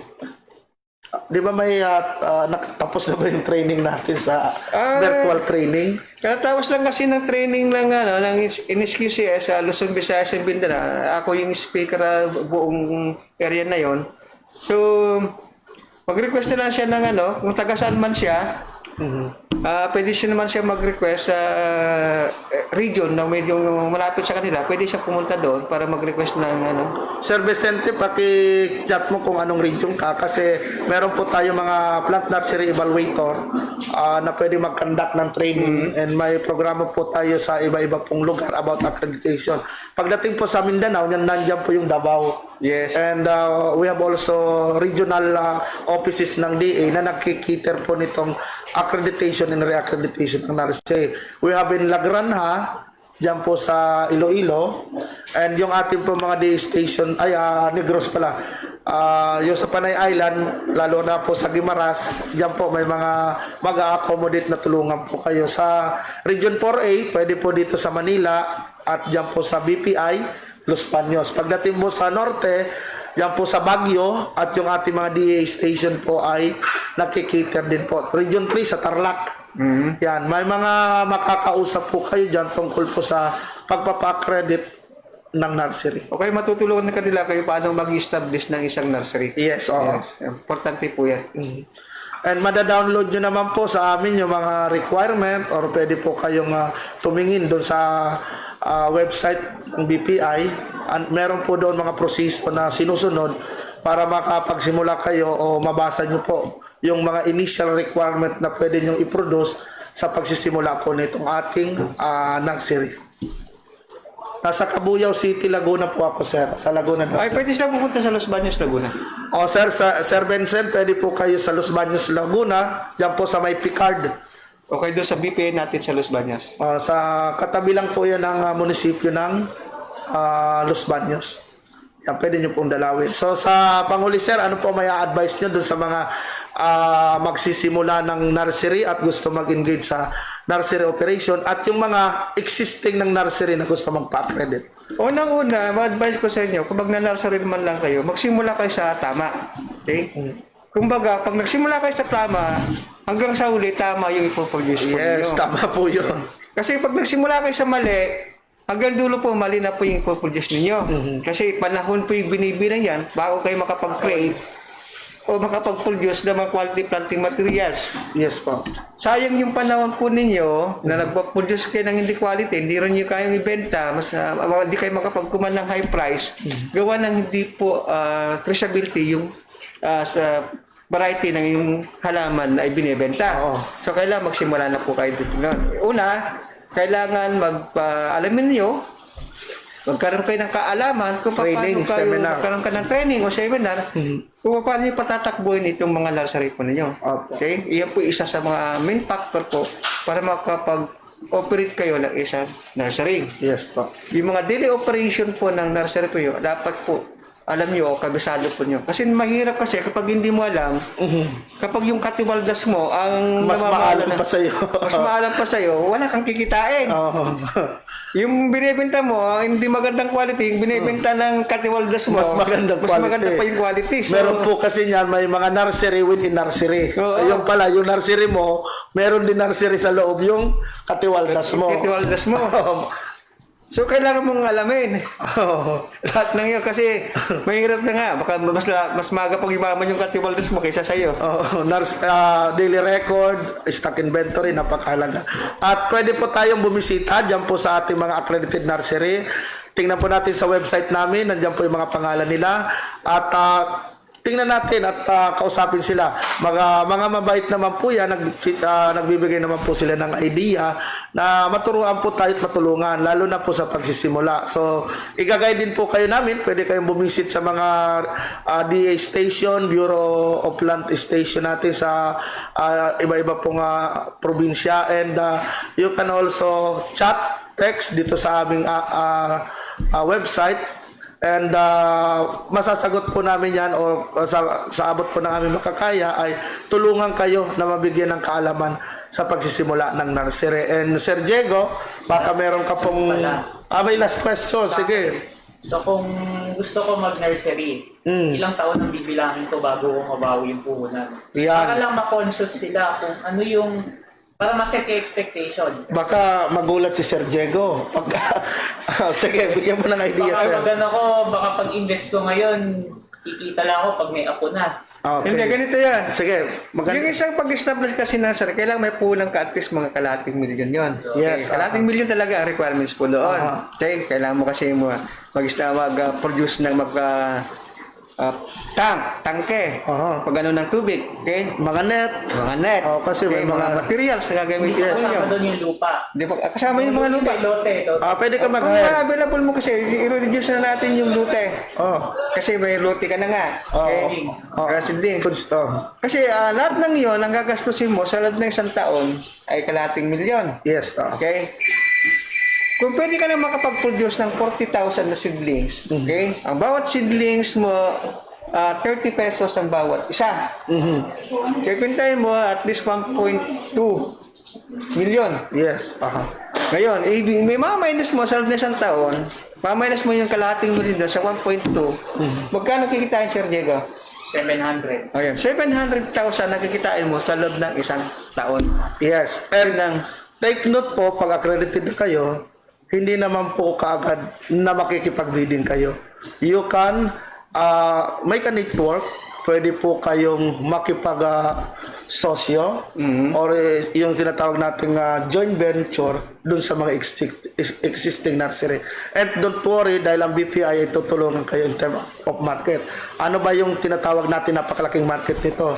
Di ba may nakatapos na ba yung training natin sa virtual training? Katapos lang kasi ng training lang ng NSQCS sa Luzon, Visayas and Mindanao. Ako yung speaker buong area na yon. So, mag-request na lang siya ng kung taga saan man siya. Pwede siya naman siya mag-request sa region na medyo malapit sa kanila. Pwede siya pumunta doon para mag-request ng Sir Vicente, paki-chat mo kung anong region ka kasi meron po tayo mga plant nursery evaluator na pwede mag-conduct ng training and may programa po tayo sa iba-iba pong lugar about accreditation. Pagdating po sa Mindanao, nandiyan po yung Davao. Yes. And we have also regional offices ng DA na nakikiter po nitong accreditation and reaccreditation ng nursery. We have in La Granja, dyan po sa Iloilo, and yung ating po mga DA station, Negros pala, yung sa Panay Island, lalo na po sa Guimaras, dyan po may mga mag-accommodate na tulungan po kayo. Sa Region 4A, pwede po dito sa Manila, at dyan po sa BPI, Los Baños. Pagdating po sa Norte, yan po sa Baguio at yung ating mga DA station po ay nakikiter din po. Region 3 sa Tarlac. Yan, may mga makakausap po kayo dyan tungkol po sa pagpapa-credit ng nursery. Okay, matutulungan na kanila kayo paano mag-establish ng isang nursery. Yes, oo. Yes, importante po yan. And mada-download nyo naman po sa amin yung mga requirement or pwede po kayong tumingin doon sa website ng BPI. Meron po doon mga proseso na sinusunod para makapagsimula kayo o mabasa nyo po yung mga initial requirement na pwede nyo i-produce sa pagsisimula po nitong ating nursery. Nasa Cabuyao City, Laguna po ako, sir. Sa Laguna. Ay, pwede sila pupunta sa Los Baños, Laguna. O sir, Sir Vincent, pwede po kayo sa Los Baños, Laguna. Diyan po sa may Picard. Okay, doon sa BPA natin sa Los Baños. Sa katabi lang po yan ng munisipyo ng Los Baños. Yan, pwede nyo pong dalawin. So sa Panghuli, sir, ano po may advice nyo dun sa mga magsisimula ng nursery at gusto mag-engage sa nursery operation at yung mga existing ng nursery na gusto magpa-accredit? Unang-una, ma-advise ko sa inyo, kung mag-nursery man lang kayo, magsimula kayo sa tama. Okay? Kumbaga, pag nagsimula kayo sa tama, hanggang sa huli, tama yung ipoproduce po Yes, ninyo. tama po yun. Kasi pag nagsimula kayo sa mali, hanggang dulo po, mali na po yung ipoproduce ninyo. Kasi panahon po yung binibilang yan, bago kayo makapag-create o makapag-produce ng mga quality planting materials. Yes po. Sayang yung panahon po ninyo na nagpo-produce kayo ng hindi quality, hindi rin nyo kayong ibenta, mas hindi kayo makapagkuman ng high price, gawa ng hindi po traceability yung sa variety ng yung halaman na ibinebenta. So, kailangan magsimula na po kayo dito. Una, kailangan alamin nyo, magkaroon kayo ng kaalaman kung paano Training, kayo seminar. magkaroon ka ng training o seminar kung paano nyo patatakbuhin itong mga nursery po ninyo. Opo. Okay? Iyan po isa sa mga main factor po para makapag-operate kayo ng isang nursery. Yes po. Yung mga daily operation po ng nursery po yun, dapat po alam nyo o kabisado po nyo. Kasi mahirap kasi kapag hindi mo alam, kapag yung katiwaldas mo ang Mas namamahala maalam na- pa sa'yo. mas maalam pa sa'yo, wala kang kikitain. Oo. Yung binibenta mo, hindi magandang quality, yung binibenta ng katiwaldas mo, Mas magandang mas quality. maganda pa yung quality. So, Meron po kasi niyan, may mga nursery within nursery. Oo. Yung pala, yung nursery mo, meron din nursery sa loob yung katiwaldas mo. katiwaldas mo. So, kailangan mong alamin. Lahat ng yun kasi mahirap na nga. Baka mas maga pang imaman yung katiwaldas mo kaysa sa'yo. Daily record, stock inventory, napakahalaga. At pwede po tayong bumisita dyan po sa ating mga accredited nursery. Tingnan po natin sa website namin, nandiyan po yung mga pangalan nila. At tingnan natin at kausapin sila. Mga mabait naman po yan, nagbibigay naman po sila ng idea na maturuan po tayo at matulungan, lalo na po sa pagsisimula. So, igagay din po kayo namin. Pwede kayong bumisit sa mga DA station, Bureau of Land Station natin sa iba-iba pong probinsya. And you can also chat, text dito sa aming website. And masasagot po namin yan o sa abot po ng aming makakaya ay tulungan kayo na mabigyan ng kaalaman sa pagsisimula ng nursery. And Sir Diego, baka meron ka pong may last question. Sige. So kung gusto ko mag-nursery, ilang taon ang bibilangin ko bago ko mabawi yung puhunan? Yan. Para lang ma-conscious sila kung ano yung, para ma-set yung expectation. Baka magulat si Sir Diego. Sige, bigyan mo ng idea, Baka Sir. magano ko, baka pag-invest ko ngayon, kikita lang ako pag may apo na. Okay. Hindi, ganito yan. Sige, Yung isang pag-establish kasi na sir, kailangan may pulang ka at least mga kalating milyon yun. Yes, Kalating milyon talaga ang requirements po doon. Okay, kailangan mo kasi mag-produce ng tangke. Pag ano ng tubig. Okay? Mga net. Mga net. Kasi may mga mga materials na gagamitin Yes. po ninyo. Kasama doon yung lupa. Di ba? Kasama yung mga lupa. May lote. pwede ka Kung mag-hire. available mo kasi, i-reduce na natin yung lute. Kasi may lute ka na nga. Okay? Seedling. Kasi lahat ng yon ang gagastusin mo sa loob ng isang taon ay kalating milyon. Yes. Okay? Kung pwede ka na makapag-produce ng 40,000 na seedlings, okay? Ang bawat seedlings mo, 30 pesos ang bawat isa. Kaya pintayin mo at least 1.2 million. Yes. Ngayon, may minus mo sa loob ng isang taon, minus mo yung kalating million doon sa 1.2, magkano kikitain, Sir Diego? 700. Ayan, 700,000 na kikitain mo sa loob ng isang taon. Yes. And take note po, pag accredited na kayo, hindi naman po kaagad na makikipag-bidding kayo. You can make a network. Pwede po kayong makipag-sosyo or yung tinatawag nating joint venture dun sa mga existing nursery. And don't worry, dahil ang BPI ay tutulungan kayo in terms of market. Ano ba yung tinatawag natin napakalaking market nito?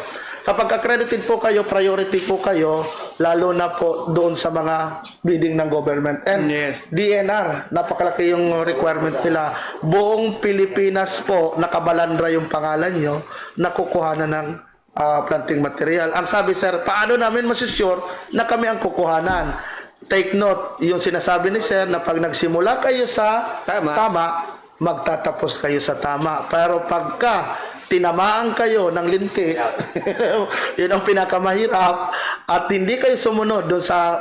Kapag accredited po kayo, priority po kayo, lalo na po doon sa mga bidding ng government. And DNR, napakalaki yung requirement nila. Buong Pilipinas po, nakabalandra yung pangalan nyo, nakukuhanan ng planting material. Ang sabi, sir, paano namin masisure na kami ang kukuhanan? Take note, yung sinasabi ni sir na pag nagsimula kayo sa tama magtatapos kayo sa tama. Pero pagka tinamaan kayo ng linti, yun ang pinakamahirap, at hindi kayo sumunod doon sa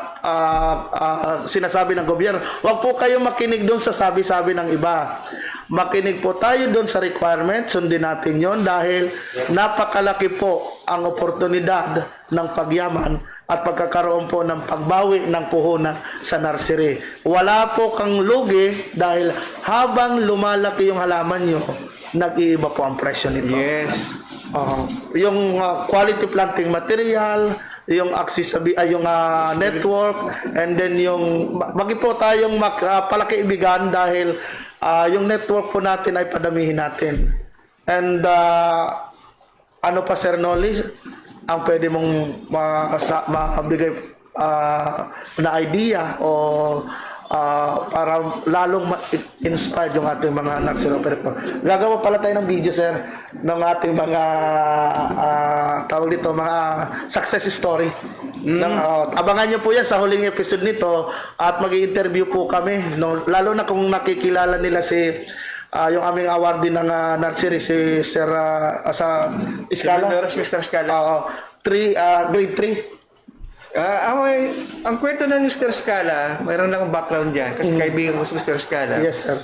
sinasabi ng gobyerno, huwag po kayo makinig doon sa sabi-sabi ng iba. Makinig po tayo doon sa requirement, sundin natin yon dahil napakalaki po ang oportunidad ng pagyaman at pagkakaroon po ng pagbawi ng puhunan sa nursery. Wala po kang lugi dahil habang lumalaki yung halaman nyo, nag-iiba po ang presyo nito. Yes. Yung quality planting material, yung yung network, and then yung magi po tayong palakiibigan dahil yung network po natin ay padamihin natin. And ano pa, Sir Noli, ang pwede mong mabigay na idea o para lalong inspired yung ating mga nursery operator. Gagawa pala tayo ng video, sir, ng ating mga tawag dito, mga success story. Abangan nyo po yan sa huling episode nito at mag-i-interview po kami, no? Lalo na kung nakikilala nila si yung aming awardee ng nursery, si Sir sa Escala. Mr. Escala. Grade 3. Ang kwento ng Mr. Scala, mayroon akong background dyan kasi kaibigan ko si Mr. Scala. Yes, sir.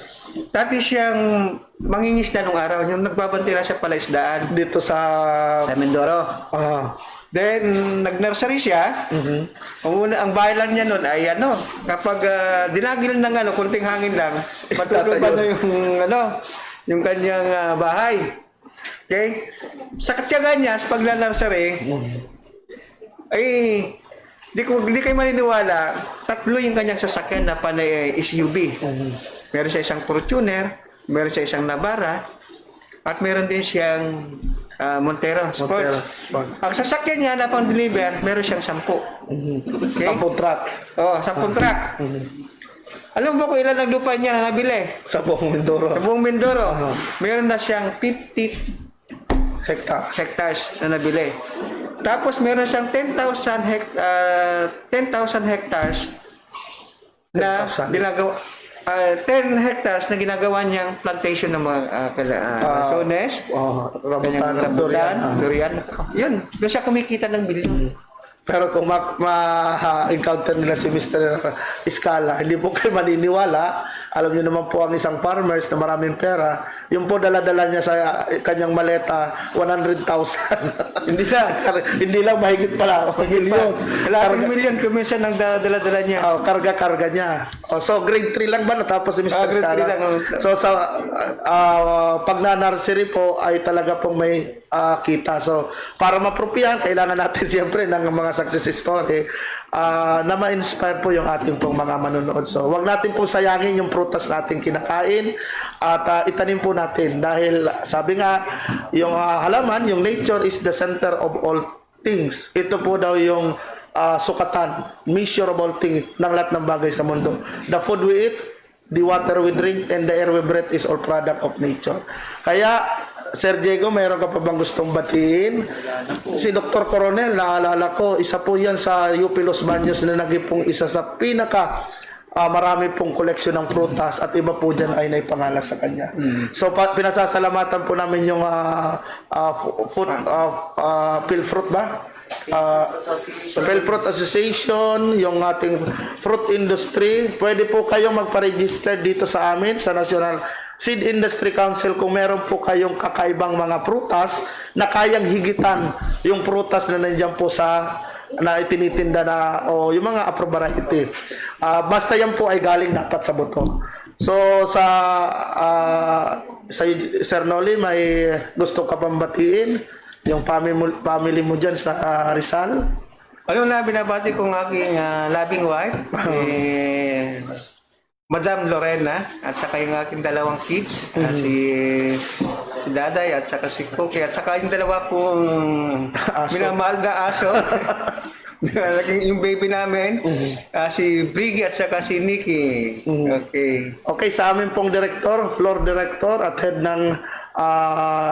Dati siyang mangingisda nung araw, yung nagbabantila siya palaisdaan Dito sa Mindoro. Then, nag-nursery siya. Ang bahay lang niya noon ay kapag dinagil ng kunting hangin lang, matulog ba na yung kanyang bahay. Okay? Sa katyaga niya, sa pagla-nursery, ay Di kayo maniniwala, 3 yung kanyang sasakyan na panay SUV. Meron siya isang Fortuner, meron siya isang Navara, at meron din siyang Montero Sports. Ang sasakyan niya na pang-deliver, meron siyang 10. Okay? 10 truck. Oo, 10 truck. Alam mo kung ilan ang lupa niya na nabili? Sa buong Mindoro. Sa buong Mindoro. Meron na siyang 50 hectares na nabili. Tapos meron siyang 10,000 hectares na 10 hectares na ginagawa niyang plantation ng mga lansones, kanyang Rambutan, durian. durian. Yun, doon siya kumikita ng bilyon. Pero kung ma-encounter nila si Mr. Escala, hindi po kayo maniniwala. Alam niyo naman po ang isang farmers na maraming pera, yung po dala-dala niya sa kanyang maleta, 100,000. hindi lang mahigit pala, milyon. Kailangan milyon kuminsan ng dala-dala niya. Karga-karga niya. So grade 3 lang ba natapos si Mr. Grade 3 Escala? lang. So sa pag na-nursery po ay talaga pong may kita. So para maprupihan, kailangan natin siyempre ng mga success story na ma-inspire po yung ating pong mga manonood. So wag natin po sayangin yung prutas natin kinakain at itanim po natin dahil sabi nga yung halaman, yung nature is the center of all things. Ito po daw yung sukatan, measurable thing ng lahat ng bagay sa mundo. The food we eat, the water we drink, and the air we breathe is all product of nature. Kaya Sir Diego, mayroon ka pa bang gustong batiin? Si Dr. Coronel, naalala ko, isa po yan sa UP Los Baños na naging pong isa sa pinaka marami pong koleksyon ng prutas at iba po dyan ay naipangalan sa kanya. So pinasasalamatan po namin yung Philfruit ba? Philfruit Association, yung ating fruit industry. Pwede po kayong magpa-register dito sa amin sa National Seed Industry Council kung meron po kayong kakaibang mga prutas na kayang higitan yung prutas na nandiyan po sa na itinitinda na o yung mga approved variety. Basta yan po ay galing dapat sa buto. So sa Sir Noli, may gusto ka pang batiin yung family mo dyan sa Rizal? Ano na binabati kong aking loving wife, Madam Lorena, at saka yung aking dalawang kids, si Daday at saka si Cookie, at saka yung dalawa kong minamahal na aso. Yung baby namin, si Briggy at saka si Nikki. Okay, sa amin pong director, floor director at head ng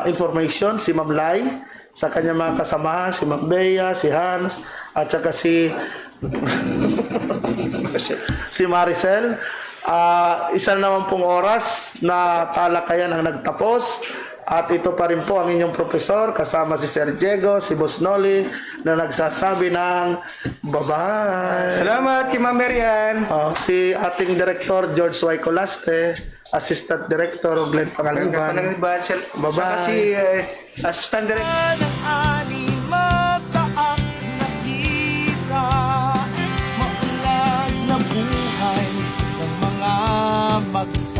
information, si Ma'am Lai, sa kanya mga kasamahan, si Ma'am Bea, si Hans, at saka si Maricel. Isa naman pong oras na talakayan ang nagtapos. At ito pa rin po ang inyong profesor kasama si Sir Diego, si Boss Noli na nagsasabi ng bye-bye. Salamat kay Ma'am Marian. Si ating Director George Y. Colaste, Assistant Director Glenn Pangaliban. Bye-bye. Saka si Assistant Director. ng ani mataas na kita, maulan na buhay ng mga magsa